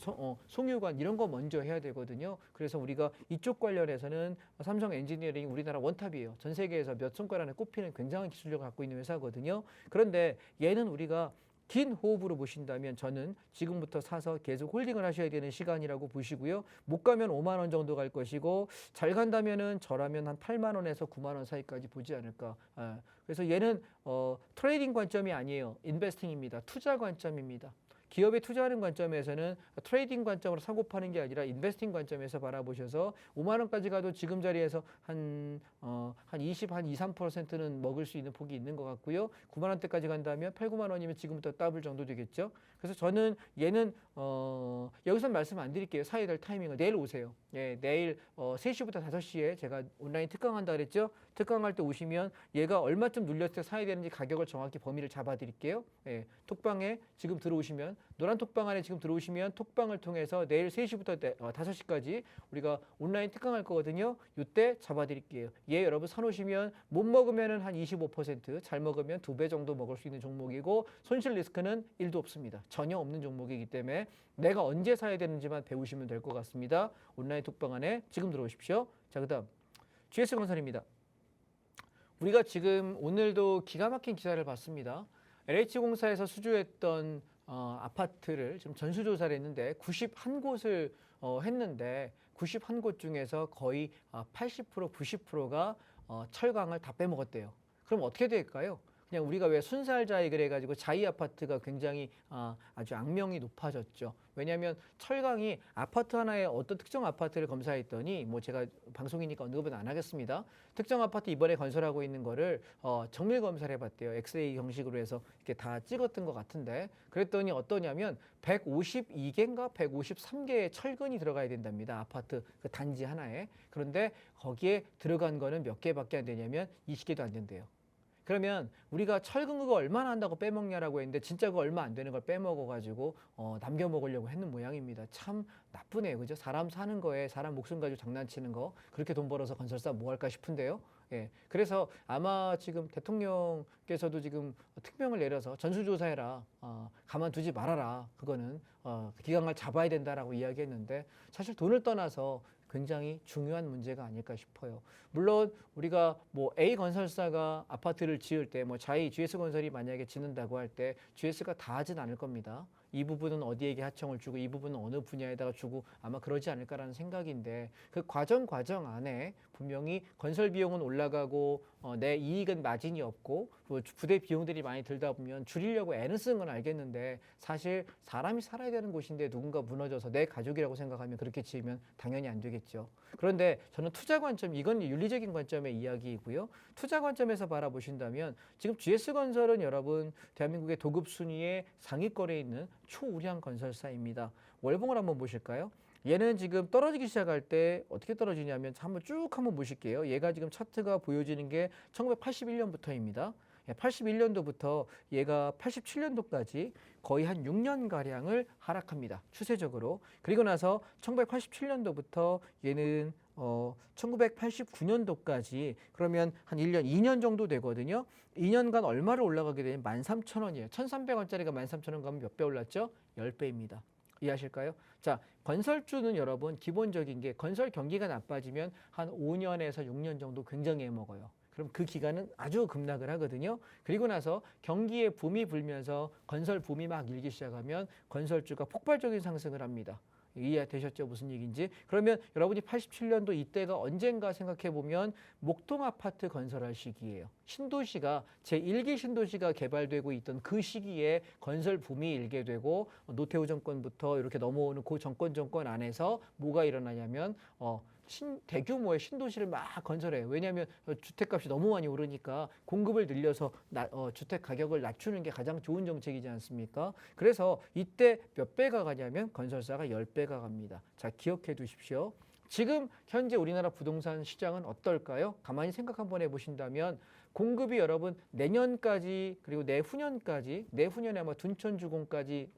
송유관 이런 거 먼저 해야 되거든요. 그래서 우리가 이쪽 관련해서는 삼성 엔지니어링 우리나라 원탑이에요. 전 세계에서 몇 손가락 안에 꼽히는 굉장한 기술력을 갖고 있는 회사거든요. 그런데 얘는 우리가 긴 호흡으로 보신다면 저는 지금부터 사서 계속 홀딩을 하셔야 되는 시간이라고 보시고요. 못 가면 5만 원 정도 갈 것이고 잘 간다면은 저라면 한 8만 원에서 9만 원 사이까지 보지 않을까. 그래서 얘는 트레이딩 관점이 아니에요. 인베스팅입니다. 투자 관점입니다. 기업에 투자하는 관점에서는 트레이딩 관점으로 사고 파는 게 아니라 인베스팅 관점에서 바라보셔서 5만 원까지 가도 지금 자리에서 한 20, 한 2, 3%는 먹을 수 있는 폭이 있는 것 같고요. 9만 원대까지 간다면 8, 9만 원이면 지금부터 더블 정도 되겠죠. 그래서 저는 얘는 여기서 말씀 안 드릴게요. 사야 될 타이밍은 내일 오세요. 예, 내일 3시부터 5시에 제가 온라인 특강한다 그랬죠. 특강할 때 오시면 얘가 얼마쯤 눌렸을 때 사야 되는지 가격을 정확히 범위를 잡아 드릴게요. 예, 톡방에 지금 들어오시면 노란 톡방 안에 지금 들어오시면 톡방을 통해서 내일 3시부터 5시까지 우리가 온라인 특강할 거거든요. 이때 잡아 드릴게요. 얘 여러분 사놓으시면 못 먹으면은 한 25%, 잘 먹으면 2배 정도 먹을 수 있는 종목이고 손실 리스크는 1도 없습니다. 전혀 없는 종목이기 때문에 내가 언제 사야 되는지만 배우시면 될 것 같습니다. 온라인 톡방 안에 지금 들어오십시오. 자, 그다음 GS건설입니다. 우리가 지금 오늘도 기가 막힌 기사를 봤습니다. LH공사에서 수주했던 아파트를 지금 전수조사를 했는데 91곳을 했는데 91곳 중에서 거의 80%, 90%가 철강을 다 빼먹었대요. 그럼 어떻게 될까요? 그냥 우리가 왜 순살자이 그래가지고 자이 아파트가 굉장히 아주 악명이 높아졌죠. 왜냐하면 철강이 아파트 하나에 어떤 특정 아파트를 검사했더니 뭐 제가 방송이니까 언급은 안 하겠습니다. 특정 아파트 이번에 건설하고 있는 거를 정밀 검사를 해봤대요. 엑스레이 형식으로 해서 이렇게 다 찍었던 것 같은데 그랬더니 어떠냐면 152개인가 153개의 철근이 들어가야 된답니다. 아파트 그 단지 하나에. 그런데 거기에 들어간 거는 몇 개밖에 안 되냐면 20개도 안 된대요. 그러면 우리가 철근 그거 얼마나 한다고 빼먹냐라고 했는데 진짜 그거 얼마 안 되는 걸 빼먹어가지고 남겨 먹으려고 했는 모양입니다. 참 나쁘네요. 그죠? 사람 사는 거에 사람 목숨 가지고 장난치는 거 그렇게 돈 벌어서 건설사 뭐 할까 싶은데요. 예. 그래서 아마 지금 대통령께서도 지금 특명을 내려서 전수조사해라. 가만두지 말아라. 그거는 기강을 잡아야 된다라고 이야기했는데 사실 돈을 떠나서 굉장히 중요한 문제가 아닐까 싶어요. 물론 우리가 뭐 A 건설사가 아파트를 지을 때 뭐 자이 GS건설이 만약에 짓는다고 할 때 GS가 다 하진 않을 겁니다. 이 부분은 어디에게 하청을 주고 이 부분은 어느 분야에다가 주고 아마 그러지 않을까라는 생각인데 그 과정 안에 분명히 건설 비용은 올라가고 내 이익은 마진이 없고 부대 비용들이 많이 들다 보면 줄이려고 애는 쓰는 건 알겠는데 사실 사람이 살아야 되는 곳인데 누군가 무너져서 내 가족이라고 생각하면 그렇게 지으면 당연히 안 되겠죠. 그런데 저는 투자 관점 이건 윤리적인 관점의 이야기이고요. 투자 관점에서 바라보신다면 지금 GS건설은 여러분 대한민국의 도급 순위의 상위권에 있는 초우량 건설사입니다. 월봉을 한번 보실까요? 얘는 지금 떨어지기 시작할 때 어떻게 떨어지냐면 한번 보실게요. 얘가 지금 차트가 보여지는 게 1981년부터입니다. 81년도부터 얘가 87년도까지 거의 한 6년가량을 하락합니다. 추세적으로. 그리고 나서 1987년도부터 얘는 1989년도까지 그러면 한 1년, 2년 정도 되거든요. 2년간 얼마를 올라가게 되면 13,000원이에요. 1,300원짜리가 13,000원 가면 몇 배 올랐죠? 10배입니다. 이해하실까요? 자, 건설주는 여러분 기본적인 게 건설 경기가 나빠지면 한 5년에서 6년 정도 굉장히 애먹어요. 그럼 그 기간은 아주 급락을 하거든요. 그리고 나서 경기에 붐이 불면서 건설 붐이 막 일기 시작하면 건설주가 폭발적인 상승을 합니다. 이해되셨죠? 무슨 얘기인지? 그러면 여러분이 87년도 이때가 언젠가 생각해 보면 목동 아파트 건설할 시기예요. 신도시가 제1기 신도시가 개발되고 있던 그 시기에 건설 붐이 일게 되고 노태우 정권부터 이렇게 넘어오는 그 정권 안에서 뭐가 일어나냐면 대규모의 신도시를 막 건설해요. 왜냐하면 주택값이 너무 많이 오르니까 공급을 늘려서 주택 가격을 낮추는 게 가장 좋은 정책이지 않습니까? 그래서 이때 몇 배가 가냐면 건설사가 10배가 갑니다. 자, 기억해 두십시오. 지금 현재 우리나라 부동산 시장은 어떨까요? 가만히 생각 한번 해보신다면 공급이 여러분 내년까지 그리고 내후년에 아마 둔촌주공까지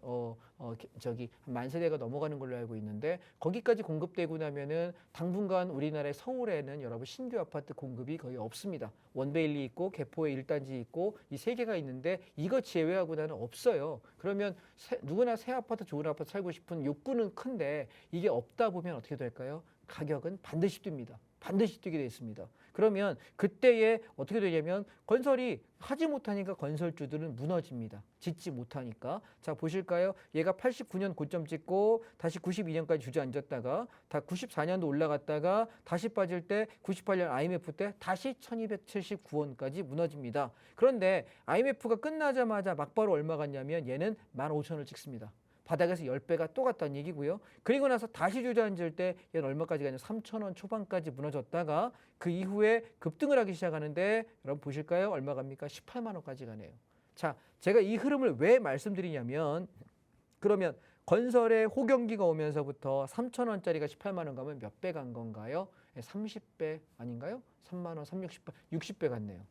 만 세대가 넘어가는 걸로 알고 있는데 거기까지 공급되고 나면은 당분간 우리나라의 서울에는 여러분 신규 아파트 공급이 거의 없습니다. 원베일리 있고 개포에 1단지 있고 이 세 개가 있는데 이거 제외하고 나는 없어요. 그러면 누구나 새 아파트 좋은 아파트 살고 싶은 욕구는 큰데 이게 없다 보면 어떻게 될까요? 가격은 반드시 뜁니다. 반드시 뛰게 돼 있습니다. 그러면 그때에 어떻게 되냐면 건설이 하지 못하니까 건설주들은 무너집니다. 짓지 못하니까. 자, 보실까요? 얘가 89년 고점 찍고 다시 92년까지 주저앉았다가 다 94년도 올라갔다가 다시 빠질 때 98년 IMF 때 다시 1279원까지 무너집니다. 그런데 IMF가 끝나자마자 막바로 얼마 갔냐면 얘는 15,000원을 찍습니다. 바닥에서 10배가 또 갔다는 얘기고요. 그리고 나서 다시 주저앉을 때 얘는 얼마까지 가냐 3,000원 초반까지 무너졌다가 그 이후에 급등을 하기 시작하는데 여러분 보실까요? 얼마 갑니까? 18만 원까지 가네요. 자, 제가 이 흐름을 왜 말씀드리냐면 그러면 건설의 호경기가 오면서부터 3,000원짜리가 18만 원 가면 몇 배 간 건가요? 30배 아닌가요? 3만 원, 360배, 60배 갔네요.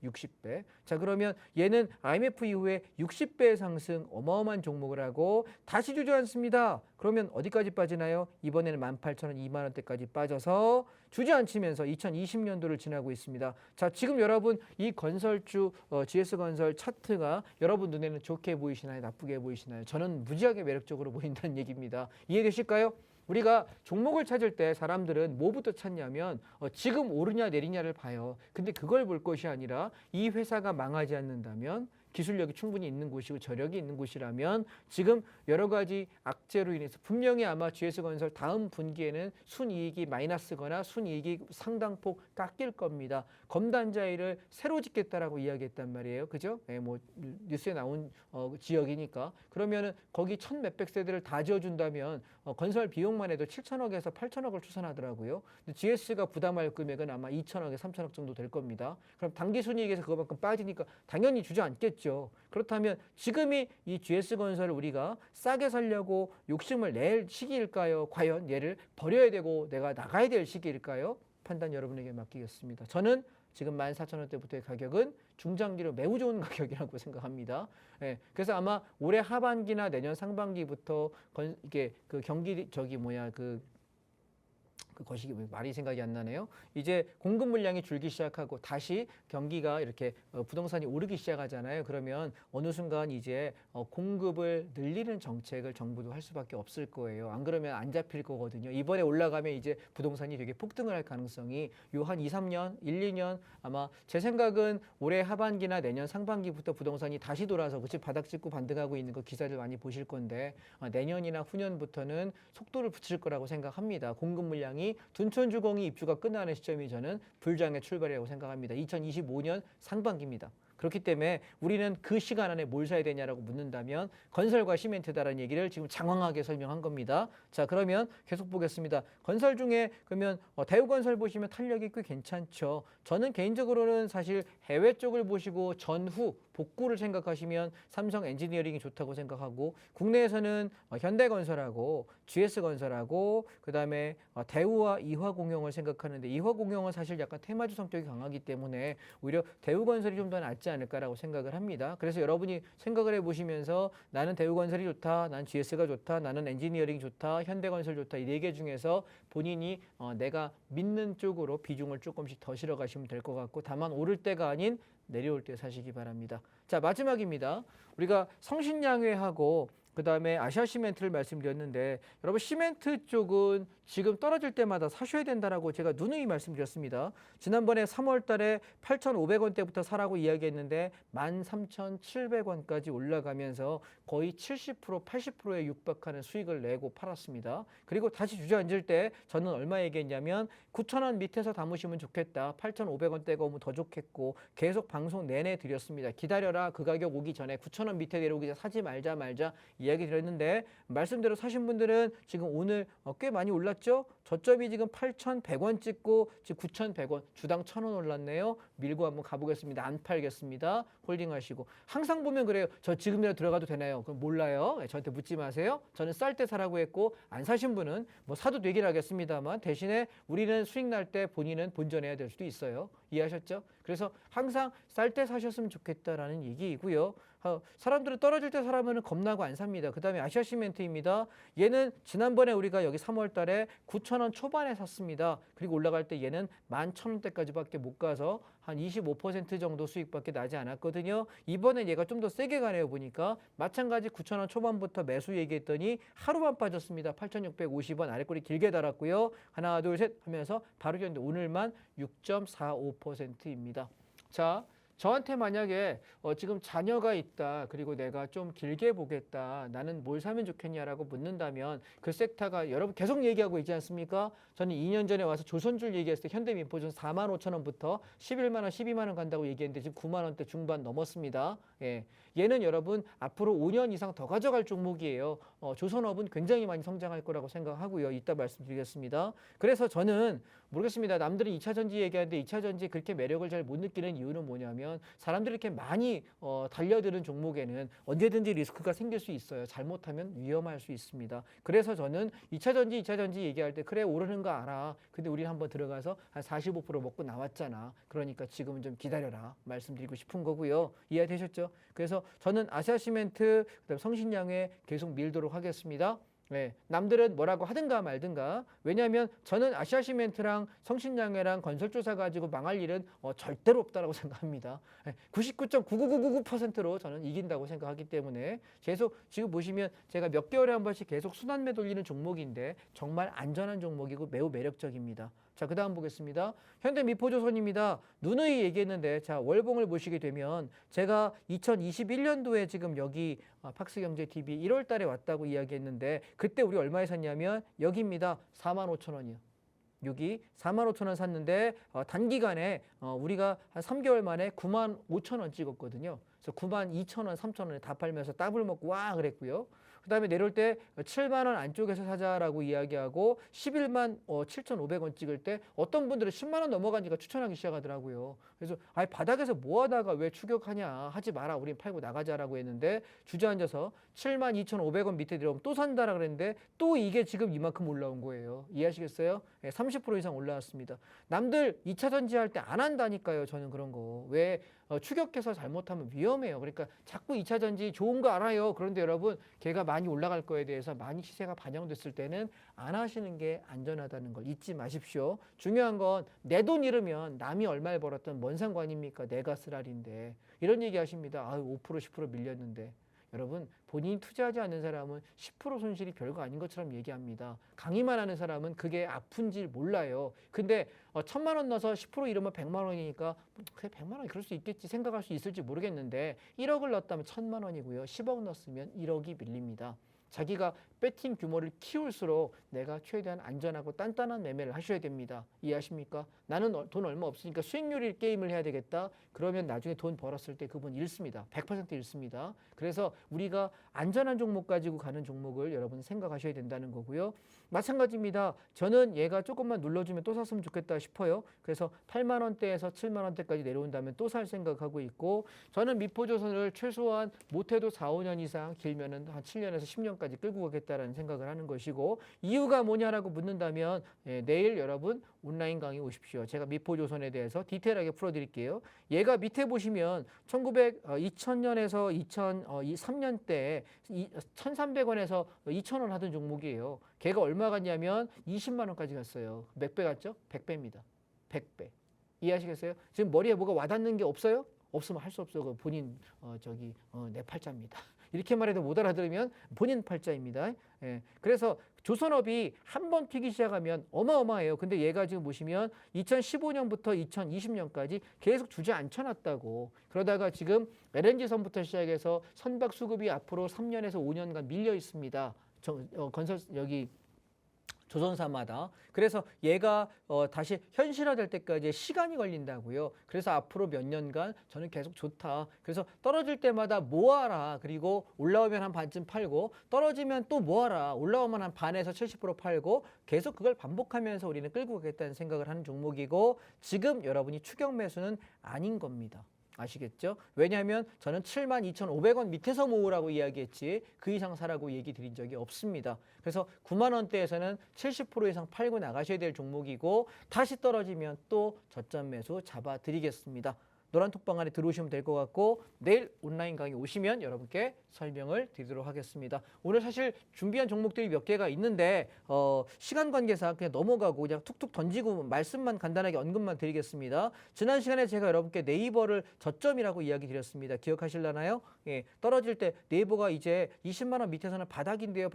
60배. 자, 그러면 얘는 IMF 이후에 60배의 상승 어마어마한 종목을 하고 다시 주저앉습니다. 그러면 어디까지 빠지나요? 이번에는 18,000원, 2만 원대까지 빠져서 주저앉히면서 2020년도를 지나고 있습니다. 자, 지금 여러분 이 건설주 GS건설 차트가 여러분 눈에는 좋게 보이시나요? 나쁘게 보이시나요? 저는 무지하게 매력적으로 보인다는 얘기입니다. 이해되실까요? 우리가 종목을 찾을 때 사람들은 뭐부터 찾냐면 지금 오르냐 내리냐를 봐요. 근데 그걸 볼 것이 아니라 이 회사가 망하지 않는다면 기술력이 충분히 있는 곳이고 저력이 있는 곳이라면 지금 여러 가지 악재로 인해서 분명히 아마 GS건설 다음 분기에는 순이익이 마이너스거나 순이익이 상당폭 깎일 겁니다. 검단자일을 새로 짓겠다라고 이야기했단 말이에요. 그죠? 네, 뭐 뉴스에 나온 지역이니까. 그러면은 거기 1,000몇백 세대를 다 지어준다면 건설 비용만 해도 7천억에서 8천억을 추산하더라고요. 근데 GS가 부담할 금액은 아마 2천억에 3천억 정도 될 겁니다. 그럼 단기 순이익에서 그거만큼 빠지니까 당연히 주저앉겠죠. 그렇다면 지금이 이 GS건설을 우리가 싸게 살려고 욕심을 낼 시기일까요? 과연 얘를 버려야 되고 내가 나가야 될 시기일까요? 판단 여러분에게 맡기겠습니다. 저는 지금 14,000원대부터의 가격은 중장기로 매우 좋은 가격이라고 생각합니다. 예, 그래서 아마 올해 하반기나 내년 상반기부터 이게 그 경기 그 거시기 말이 생각이 안 나네요. 이제 공급 물량이 줄기 시작하고 다시 경기가 이렇게 부동산이 오르기 시작하잖아요. 그러면 어느 순간 이제 공급을 늘리는 정책을 정부도 할 수밖에 없을 거예요. 안 그러면 안 잡힐 거거든요. 이번에 올라가면 이제 부동산이 되게 폭등을 할 가능성이 요 한 2, 3년, 1, 2년 아마 제 생각은 올해 하반기나 내년 상반기부터 부동산이 다시 돌아서 그치 바닥 찍고 반등하고 있는 거 기사를 많이 보실 건데 내년이나 후년부터는 속도를 붙일 거라고 생각합니다. 공급 물량이 둔촌주공이 입주가 끝나는 시점이 저는 불장의 출발이라고 생각합니다. 2025년 상반기입니다. 그렇기 때문에 우리는 그 시간 안에 뭘 사야 되냐라고 묻는다면 건설과 시멘트다라는 얘기를 지금 장황하게 설명한 겁니다. 자, 그러면 계속 보겠습니다. 건설 중에 그러면 대우건설 보시면 탄력이 꽤 괜찮죠. 저는 개인적으로는 사실 해외 쪽을 보시고 전후 복구를 생각하시면 삼성 엔지니어링이 좋다고 생각하고 국내에서는 현대건설하고 GS건설하고 그다음에 대우와 이화공용을 생각하는데 이화공용은 사실 약간 테마주 성격이 강하기 때문에 오히려 대우건설이 좀 더 낫지 않을까라고 생각을 합니다. 그래서 여러분이 생각을 해보시면서 나는 대우건설이 좋다, 난 GS가 좋다, 나는 엔지니어링이 좋다, 현대건설 좋다 이 네 개 중에서 본인이 내가 믿는 쪽으로 비중을 조금씩 더 실어가시면 될 것 같고 다만 오를 때가 아닌 내려올 때 사시기 바랍니다. 자, 마지막입니다. 우리가 성신양회하고 그 다음에 아시아 시멘트를 말씀드렸는데 여러분 시멘트 쪽은 지금 떨어질 때마다 사셔야 된다라고 제가 누누이 말씀드렸습니다. 지난번에 3월 달에 8,500원대부터 사라고 이야기했는데 13,700원까지 올라가면서 거의 70%, 80%에 육박하는 수익을 내고 팔았습니다. 그리고 다시 주저앉을 때 저는 얼마 얘기했냐면 9,000원 밑에서 담으시면 좋겠다. 8,500원대가 오면 더 좋겠고 계속 방송 내내 드렸습니다. 기다려라. 그 가격 오기 전에 9,000원 밑에 내려오기 전에 사지 말자 이야기 드렸는데 말씀대로 사신 분들은 지금 오늘 꽤 많이 올랐죠? 저점이 지금 8,100원 찍고 지금 9,100원 주당 1,000원 올랐네요. 밀고 한번 가보겠습니다. 안 팔겠습니다. 홀딩하시고 항상 보면 그래요. 저 지금이라도 들어가도 되나요? 그럼 몰라요. 저한테 묻지 마세요. 저는 쌀 때 사라고 했고 안 사신 분은 뭐 사도 되긴 하겠습니다만 대신에 우리는 수익 날 때 본인은 본전해야 될 수도 있어요. 이해하셨죠? 그래서 항상 쌀 때 사셨으면 좋겠다라는 얘기이고요. 사람들은 떨어질 때 사라면 겁나고 안 삽니다. 그 다음에 아시아시멘트입니다. 얘는 지난번에 우리가 여기 3월 달에 9,000원 초반에 샀습니다. 그리고 올라갈 때 얘는 11,000원대까지밖에 못 가서 한 25% 정도 수익밖에 나지 않았거든요. 이번엔 얘가 좀 더 세게 가네요. 보니까 마찬가지 9,000원 초반부터 매수 얘기했더니 하루만 빠졌습니다. 8,650원 아래꼬리 길게 달았고요. 하나 둘 셋 하면서 바로 견데 오늘만 6.45%입니다. 자, 저한테 만약에 지금 자녀가 있다. 그리고 내가 좀 길게 보겠다. 나는 뭘 사면 좋겠냐라고 묻는다면 그 섹터가 여러분 계속 얘기하고 있지 않습니까? 저는 2년 전에 와서 조선줄 얘기했을 때 현대민포전 45,000원부터 11만 원, 12만 원 간다고 얘기했는데 지금 9만 원대 중반 넘었습니다. 예. 얘는 여러분 앞으로 5년 이상 더 가져갈 종목이에요. 조선업은 굉장히 많이 성장할 거라고 생각하고요. 이따 말씀드리겠습니다. 그래서 저는 모르겠습니다. 남들은 2차 전지 얘기하는데 2차 전지 그렇게 매력을 잘 못 느끼는 이유는 뭐냐면 사람들이 이렇게 많이 달려드는 종목에는 언제든지 리스크가 생길 수 있어요. 잘못하면 위험할 수 있습니다. 그래서 저는 2차 전지 얘기할 때 그래 오르는 거 알아. 근데 우리 한번 들어가서 한 45% 먹고 나왔잖아. 그러니까 지금은 좀 기다려라. 말씀드리고 싶은 거고요. 이해되셨죠? 그래서 저는 아시아시멘트, 그다음 성신양에 계속 밀도록 하겠습니다. 네, 남들은 뭐라고 하든가 말든가. 왜냐하면 저는 아시아시멘트랑 성신양해랑 건설조사 가지고 망할 일은 절대로 없다라고 생각합니다. 99.99999%로 저는 이긴다고 생각하기 때문에 계속 지금 보시면 제가 몇 개월에 한 번씩 계속 순환매 돌리는 종목인데 정말 안전한 종목이고 매우 매력적입니다. 자, 그 다음 보겠습니다. 현대미포조선입니다. 누누이 얘기했는데 자 월봉을 보시게 되면 제가 2021년도에 지금 여기 팍스경제TV 1월 달에 왔다고 이야기했는데 그때 우리 얼마에 샀냐면 여기입니다. 45,000원이요. 여기 45,000원 샀는데 단기간에 우리가 한 3개월 만에 95,000원 찍었거든요. 그래서 92,000원, 3,000원에 다 팔면서 더블 먹고 와 그랬고요. 그 다음에 내려올 때 7만 원 안쪽에서 사자라고 이야기하고 11만 7,500원 찍을 때 어떤 분들은 10만 원 넘어가니까 추천하기 시작하더라고요. 그래서 아니 바닥에서 뭐 하다가 왜 추격하냐 하지 마라. 우린 팔고 나가자라고 했는데 주저앉아서 7만 2,500원 밑에 들어오면 또 산다라 그랬는데 또 이게 지금 이만큼 올라온 거예요. 이해하시겠어요? 30% 이상 올라왔습니다. 남들 2차 전지 할 때 안 한다니까요. 저는 그런 거. 왜 추격해서 잘못하면 위험해요. 그러니까 자꾸 2차 전지 좋은 거 알아요. 그런데 여러분 걔가 많이 올라갈 거에 대해서 많이 시세가 반영됐을 때는 안 하시는 게 안전하다는 걸 잊지 마십시오. 중요한 건 내 돈 잃으면 남이 얼마를 벌었던 뭔 상관입니까? 내가 쓰라린데 이런 얘기 하십니다. 5% 10% 밀렸는데 여러분 본인이 투자하지 않는 사람은 10% 손실이 별거 아닌 것처럼 얘기합니다. 강의만 하는 사람은 그게 아픈지 몰라요. 근데 1,000만 원 넣어서 10% 잃으면 100만 원이니까 그래 100만 원 그럴 수 있겠지 생각할 수 있을지 모르겠는데 1억을 넣었다면 1,000만 원이고요. 10억 넣었으면 1억이 밀립니다. 자기가 배팅 규모를 키울수록 내가 최대한 안전하고 단단한 매매를 하셔야 됩니다. 이해하십니까? 나는 돈 얼마 없으니까 수익률 게임을 해야 되겠다. 그러면 나중에 돈 벌었을 때 그분 잃습니다. 100% 잃습니다. 그래서 우리가 안전한 종목 가지고 가는 종목을 여러분 생각하셔야 된다는 거고요. 마찬가지입니다. 저는 얘가 조금만 눌러주면 또 샀으면 좋겠다 싶어요. 그래서 8만 원대에서 7만 원대까지 내려온다면 또 살 생각하고 있고 저는 미포조선을 최소한 못해도 4, 5년 이상 길면은 한 7년에서 10년까지 끌고 가겠다라는 생각을 하는 것이고 이유가 뭐냐라고 묻는다면 내일 여러분 온라인 강의 오십시오. 제가 미포조선에 대해서 디테일하게 풀어드릴게요. 얘가 밑에 보시면 2000년에서 2003년 때 1,300원에서 2,000원 하던 종목이에요. 걔가 얼마 갔냐면 20만 원까지 갔어요. 몇 배 갔죠? 100배입니다. 100배. 이해하시겠어요? 지금 머리에 뭐가 와닿는 게 없어요? 없으면 할 수 없어. 본인 내 팔자입니다. 이렇게 말해도 못 알아들으면 본인 팔자입니다. 예, 그래서 조선업이 한 번 튀기 시작하면 어마어마해요. 근데 얘가 지금 보시면 2015년부터 2020년까지 계속 주저앉혀놨다고. 그러다가 지금 LNG선부터 시작해서 선박 수급이 앞으로 3년에서 5년간 밀려 있습니다. 건설 여기 조선사마다. 그래서 얘가 다시 현실화될 때까지 시간이 걸린다고요. 그래서 앞으로 몇 년간 저는 계속 좋다. 그래서 떨어질 때마다 모아라. 그리고 올라오면 한 반쯤 팔고 떨어지면 또 모아라. 올라오면 한 반에서 70% 팔고 계속 그걸 반복하면서 우리는 끌고 가겠다는 생각을 하는 종목이고 지금 여러분이 추격 매수는 아닌 겁니다. 아시겠죠? 왜냐하면 저는 72,500원 밑에서 모으라고 이야기했지 그 이상 사라고 얘기 드린 적이 없습니다. 그래서 9만 원대에서는 70% 이상 팔고 나가셔야 될 종목이고 다시 떨어지면 또 저점 매수 잡아드리겠습니다. 노란톡방 안에 들어오시면 될 것 같고 내일 온라인 강의 오시면 여러분께 설명을 드리도록 하겠습니다. 오늘 사실 준비한 종목들이 몇 개가 있는데 시간 관계상 그냥 넘어가고 그냥 툭툭 던지고 말씀만 간단하게 언급만 드리겠습니다. 지난 시간에 제가 여러분께 네이버를 저점이라고 이야기 드렸습니다. 기억하실라나요? 예, 떨어질 때 네이버가 이제 20만 원 밑에서는 바닥인데요.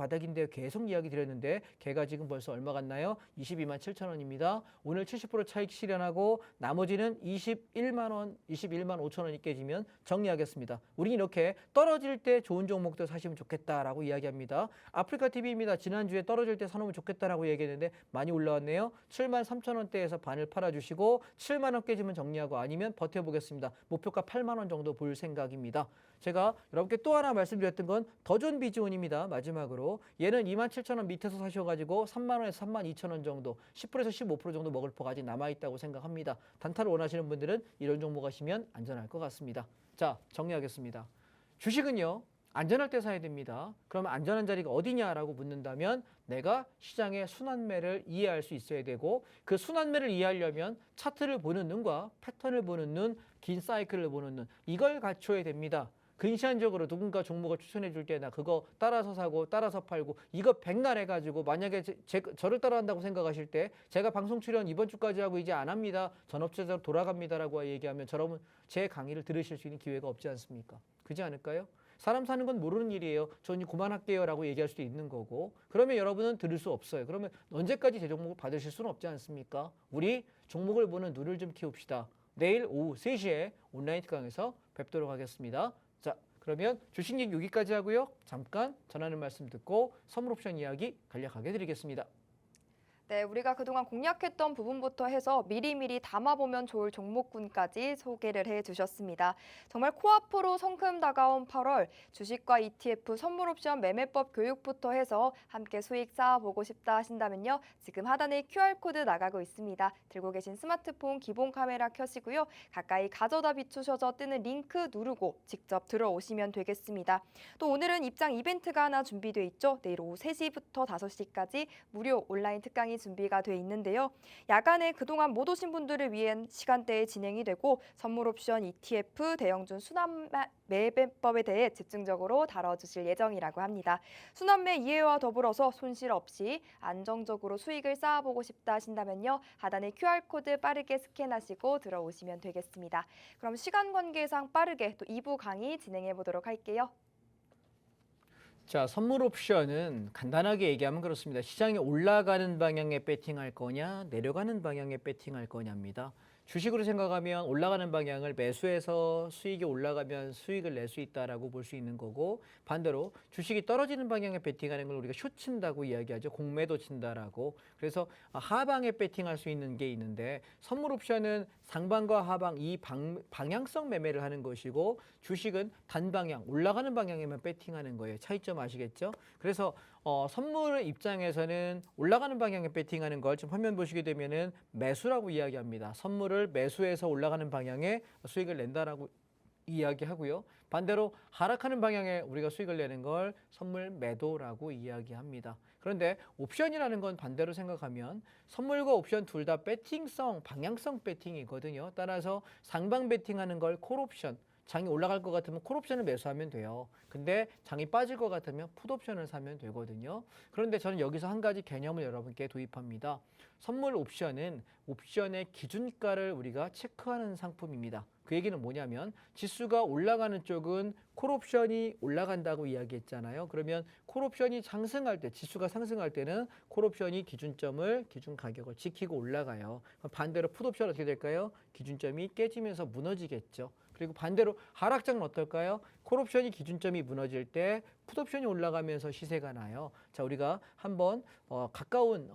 계속 이야기 드렸는데 걔가 지금 벌써 얼마 갔나요? 22만 7천 원입니다. 오늘 70% 차익 실현하고 나머지는 21만 원 21만 5천 원이 깨지면 정리하겠습니다. 우리 이렇게 떨어질 때 좋은 종목들 사시면 좋겠다라고 이야기합니다. 아프리카 TV입니다. 지난주에 떨어질 때 사놓으면 좋겠다라고 얘기했는데 많이 올라왔네요. 7만 3천 원대에서 반을 팔아주시고 7만 원 깨지면 정리하고 아니면 버텨보겠습니다. 목표가 8만 원 정도 볼 생각입니다. 제가 여러분께 또 하나 말씀드렸던 건 더존 비즈온입니다. 마지막으로 얘는 2만 7천 원 밑에서 사셔가지고 3만 원에서 3만 2천 원 정도 10%에서 15% 정도 먹을 포가 아직 남아있다고 생각합니다. 단타를 원하시는 분들은 이런 종목 하시면 안전할 것 같습니다. 자, 정리하겠습니다. 주식은요. 안전할 때 사야 됩니다. 그러면 안전한 자리가 어디냐라고 묻는다면 내가 시장의 순환매를 이해할 수 있어야 되고 그 순환매를 이해하려면 차트를 보는 눈과 패턴을 보는 눈, 긴 사이클을 보는 눈 이걸 갖춰야 됩니다. 근시안적으로 누군가 종목을 추천해 줄 때 나 그거 따라서 사고 따라서 팔고 이거 백날 해가지고 만약에 저를 따라한다고 생각하실 때 제가 방송 출연 이번 주까지 하고 이제 안 합니다. 전업체제로 돌아갑니다라고 얘기하면 여러분 제 강의를 들으실 수 있는 기회가 없지 않습니까? 그렇지 않을까요? 사람 사는 건 모르는 일이에요. 저는 그만할게요 라고 얘기할 수도 있는 거고 그러면 여러분은 들을 수 없어요. 그러면 언제까지 제 종목을 받으실 수는 없지 않습니까? 우리 종목을 보는 눈을 좀 키웁시다. 내일 오후 3시에 온라인 특강에서 뵙도록 하겠습니다. 자, 그러면 주식 얘기 여기까지 하고요. 잠깐 전하는 말씀 듣고 선물 옵션 이야기 간략하게 드리겠습니다. 네, 우리가 그동안 공략했던 부분부터 해서 미리미리 담아보면 좋을 종목군까지 소개를 해주셨습니다. 정말 코앞으로 성큼 다가온 8월 주식과 ETF 선물 옵션 매매법 교육부터 해서 함께 수익 쌓아보고 싶다 하신다면요. 지금 하단에 QR코드 나가고 있습니다. 들고 계신 스마트폰 기본 카메라 켜시고요. 가까이 가져다 비추셔서 뜨는 링크 누르고 직접 들어오시면 되겠습니다. 또 오늘은 입장 이벤트가 하나 준비돼 있죠. 내일 오후 3시부터 5시까지 무료 온라인 특강이 준비가 돼 있는데요. 야간에 그동안 못 오신 분들을 위한 시간대에 진행이 되고 선물 옵션 ETF 대형준 순환 매매법에 대해 집중적으로 다뤄주실 예정이라고 합니다. 순환매 이해와 더불어서 손실 없이 안정적으로 수익을 쌓아보고 싶다 하신다면요. 하단의 QR코드 빠르게 스캔하시고 들어오시면 되겠습니다. 그럼 시간 관계상 빠르게 또 2부 강의 진행해 보도록 할게요. 자, 선물 옵션은 간단하게 얘기하면 그렇습니다. 시장이 올라가는 방향에 배팅할 거냐, 내려가는 방향에 배팅할 거냐입니다. 주식으로 생각하면 올라가는 방향을 매수해서 수익이 올라가면 수익을 낼 수 있다라고 볼 수 있는 거고 반대로 주식이 떨어지는 방향에 배팅하는 걸 우리가 숏 친다고 이야기하죠. 공매도 친다라고. 그래서 하방에 배팅할 수 있는 게 있는데 선물 옵션은 상방과 하방 이 방향성 매매를 하는 것이고 주식은 단방향 올라가는 방향에만 배팅하는 거예요. 차이점 아시겠죠? 그래서 선물 입장에서는 올라가는 방향에 배팅하는 걸 지금 화면 보시게 되면은 매수라고 이야기합니다. 선물을 매수해서 올라가는 방향에 수익을 낸다라고 이야기하고요. 반대로 하락하는 방향에 우리가 수익을 내는 걸 선물 매도라고 이야기합니다. 그런데 옵션이라는 건 반대로 생각하면 선물과 옵션 둘 다 배팅성, 방향성 배팅이거든요. 따라서 상방 배팅하는 걸 콜옵션, 장이 올라갈 것 같으면 콜옵션을 매수하면 돼요. 근데 장이 빠질 것 같으면 풋옵션을 사면 되거든요. 그런데 저는 여기서 한 가지 개념을 여러분께 도입합니다. 선물 옵션은 옵션의 기준가를 우리가 체크하는 상품입니다. 그 얘기는 뭐냐면 지수가 올라가는 쪽은 콜옵션이 올라간다고 이야기했잖아요. 그러면 콜옵션이 상승할 때, 지수가 상승할 때는 콜옵션이 기준 가격을 지키고 올라가요. 반대로 풋옵션 어떻게 될까요? 기준점이 깨지면서 무너지겠죠. 그리고 반대로 하락장은 어떨까요? 콜옵션이 기준점이 무너질 때 풋옵션이 올라가면서 시세가 나요. 자, 우리가 한번 가까운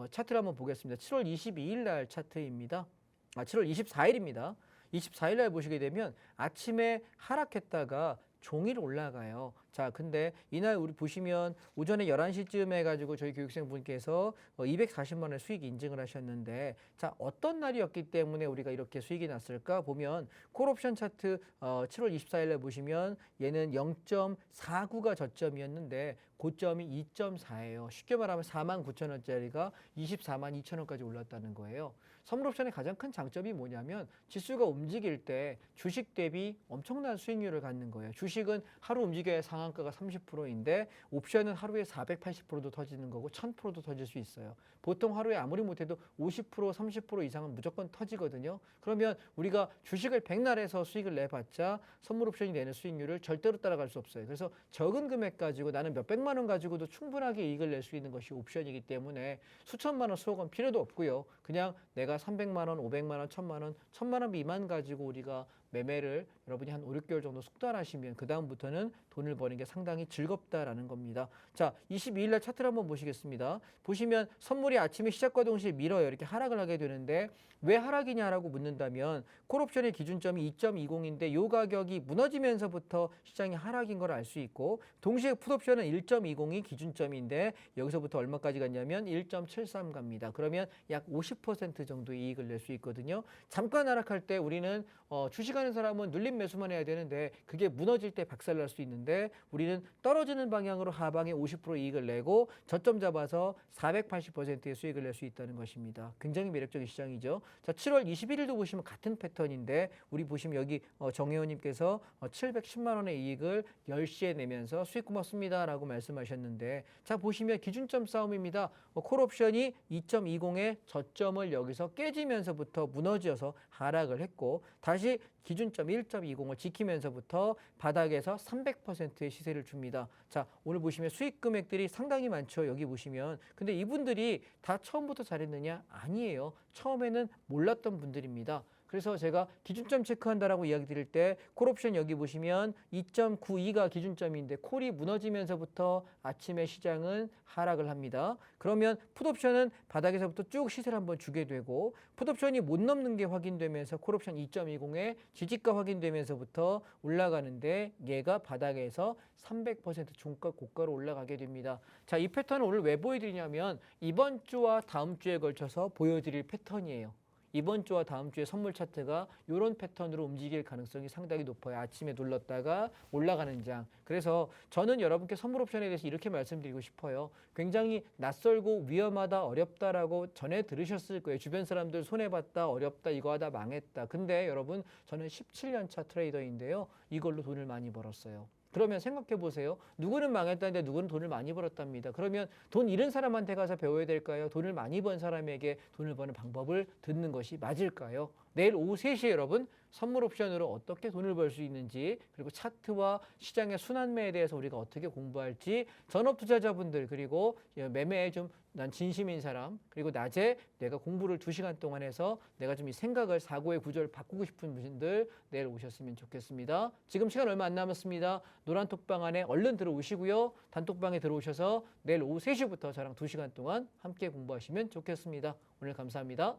차트를 한번 보겠습니다. 7월 22일 날 차트입니다. 7월 24일입니다. 24일 날 보시게 되면 아침에 하락했다가 종일 올라가요. 자, 근데 이날 우리 보시면 오전에 11시쯤 해가지고 저희 교육생 분께서 240만 원의 수익 인증을 하셨는데, 자, 어떤 날이었기 때문에 우리가 이렇게 수익이 났을까 보면 콜옵션 차트 7월 24일에 보시면 얘는 0.49가 저점이었는데 고점이 2.4예요. 쉽게 말하면 49,000원짜리가 24만 2천원까지 올랐다는 거예요. 선물옵션의 가장 큰 장점이 뭐냐면 지수가 움직일 때 주식 대비 엄청난 수익률을 갖는 거예요. 주식은 하루 움직여야 상한가가 30%인데 옵션은 하루에 480%도 터지는 거고 1000%도 터질 수 있어요. 보통 하루에 아무리 못해도 50%, 30% 이상은 무조건 터지거든요. 그러면 우리가 주식을 백날해서 수익을 내봤자 선물옵션이 내는 수익률을 절대로 따라갈 수 없어요. 그래서 적은 금액 가지고 나는 몇백만 원 가지고도 충분하게 이익을 낼 수 있는 것이 옵션이기 때문에 수천만 원, 수억 원 필요도 없고요. 그냥 내가 300만 원, 500만 원, 1000만 원 미만 가지고 우리가 매매를 여러분이 한 5, 6개월 정도 숙달하시면 그 다음부터는 돈을 버는 게 상당히 즐겁다라는 겁니다. 자, 22일 날 차트를 한번 보시겠습니다. 보시면 선물이 아침에 시작과 동시에 밀어요. 이렇게 하락을 하게 되는데 왜 하락이냐라고 묻는다면 콜옵션의 기준점이 2.20인데 이 가격이 무너지면서부터 시장이 하락인 걸 알 수 있고, 동시에 풋옵션은 1.20이 기준점인데 여기서부터 얼마까지 갔냐면 1.73 갑니다. 그러면 약 50% 정도 이익을 낼 수 있거든요. 잠깐 하락할 때 우리는 주식하는 사람은 눌림 매수만 해야 되는데 그게 무너질 때 박살날 수 있는데 우리는 떨어지는 방향으로 하방에 50% 이익을 내고 저점 잡아서 480%의 수익을 낼 수 있다는 것입니다. 굉장히 매력적인 시장이죠. 자, 7월 21일도 보시면 같은 패턴인데 우리 보시면 여기 정혜원님께서 710만 원의 이익을 10시에 내면서 수익 고맙습니다 라고 말씀하셨는데, 자, 보시면 기준점 싸움입니다. 콜옵션이 2.20의 저점을 여기서 깨지면서부터 무너져서 하락을 했고 다시 기준점 1.20을 지키면서부터 바닥에서 300%의 시세를 줍니다. 자, 오늘 보시면 수익 금액들이 상당히 많죠. 여기 보시면. 근데 이분들이 다 처음부터 잘했느냐? 아니에요. 처음에는 몰랐던 분들입니다. 그래서 제가 기준점 체크한다라고 이야기 드릴 때 콜옵션 여기 보시면 2.92가 기준점인데 콜이 무너지면서부터 아침에 시장은 하락을 합니다. 그러면 풋옵션은 바닥에서부터 쭉 시세를 한번 주게 되고 풋옵션이 못 넘는 게 확인되면서 콜옵션 2.20의 지지가 확인되면서부터 올라가는데 얘가 바닥에서 300% 종가 고가로 올라가게 됩니다. 자, 이 패턴을 오늘 왜 보여드리냐면 이번 주와 다음 주에 걸쳐서 보여드릴 패턴이에요. 이번 주와 다음 주에 선물 차트가 이런 패턴으로 움직일 가능성이 상당히 높아요. 아침에 눌렀다가 올라가는 장. 그래서 저는 여러분께 선물 옵션에 대해서 이렇게 말씀드리고 싶어요. 굉장히 낯설고 위험하다, 어렵다라고 전에 들으셨을 거예요. 주변 사람들 손해봤다, 어렵다, 이거 하다 망했다. 근데 여러분, 저는 17년 차 트레이더인데요. 이걸로 돈을 많이 벌었어요. 그러면 생각해 보세요. 누구는 망했다는데 누구는 돈을 많이 벌었답니다. 그러면 돈 잃은 사람한테 가서 배워야 될까요? 돈을 많이 번 사람에게 돈을 버는 방법을 듣는 것이 맞을까요? 내일 오후 3시에 여러분 선물 옵션으로 어떻게 돈을 벌 수 있는지, 그리고 차트와 시장의 순환매에 대해서 우리가 어떻게 공부할지, 전업 투자자분들, 그리고 매매에 좀 난 진심인 사람, 그리고 낮에 내가 공부를 2시간 동안 해서 내가 좀 이 생각을, 사고의 구조를 바꾸고 싶은 분들 내일 오셨으면 좋겠습니다. 지금 시간 얼마 안 남았습니다. 노란 톡방 안에 얼른 들어오시고요. 단톡방에 들어오셔서 내일 오후 3시부터 저랑 2시간 동안 함께 공부하시면 좋겠습니다. 오늘 감사합니다.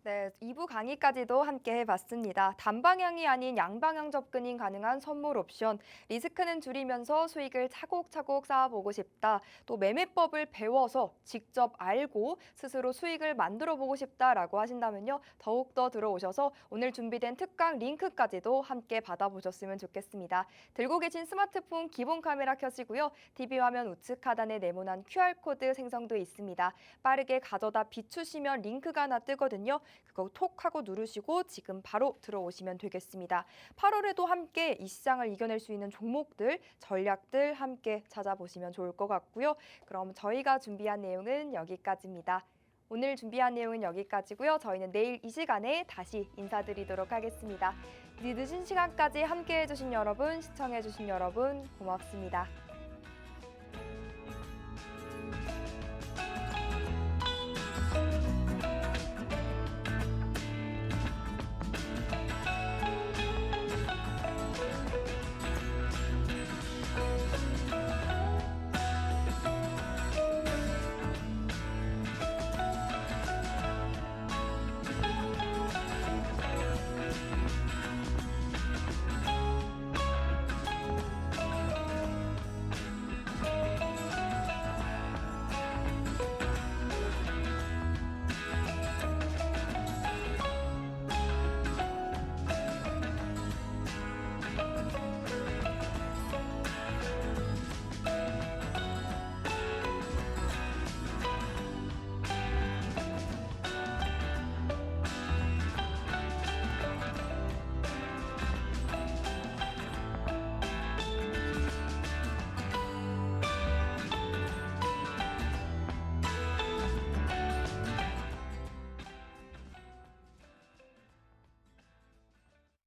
네, 2부 강의까지도 함께 해봤습니다. 단방향이 아닌 양방향 접근이 가능한 선물 옵션, 리스크는 줄이면서 수익을 차곡차곡 쌓아보고 싶다. 또 매매법을 배워서 직접 알고 스스로 수익을 만들어보고 싶다라고 하신다면요. 더욱더 들어오셔서 오늘 준비된 특강 링크까지도 함께 받아보셨으면 좋겠습니다. 들고 계신 스마트폰 기본 카메라 켜시고요. TV 화면 우측 하단에 네모난 QR코드 생성돼 있습니다. 빠르게 가져다 비추시면 링크가 하나 뜨거든요. 그거 톡 하고 누르시고 지금 바로 들어오시면 되겠습니다. 8월에도 함께 이 시장을 이겨낼 수 있는 종목들, 전략들 함께 찾아보시면 좋을 것 같고요. 그럼 저희가 준비한 내용은 여기까지입니다. 오늘 준비한 내용은 여기까지고요. 저희는 내일 이 시간에 다시 인사드리도록 하겠습니다. 늦은 시간까지 함께해 주신 여러분, 시청해 주신 여러분 고맙습니다.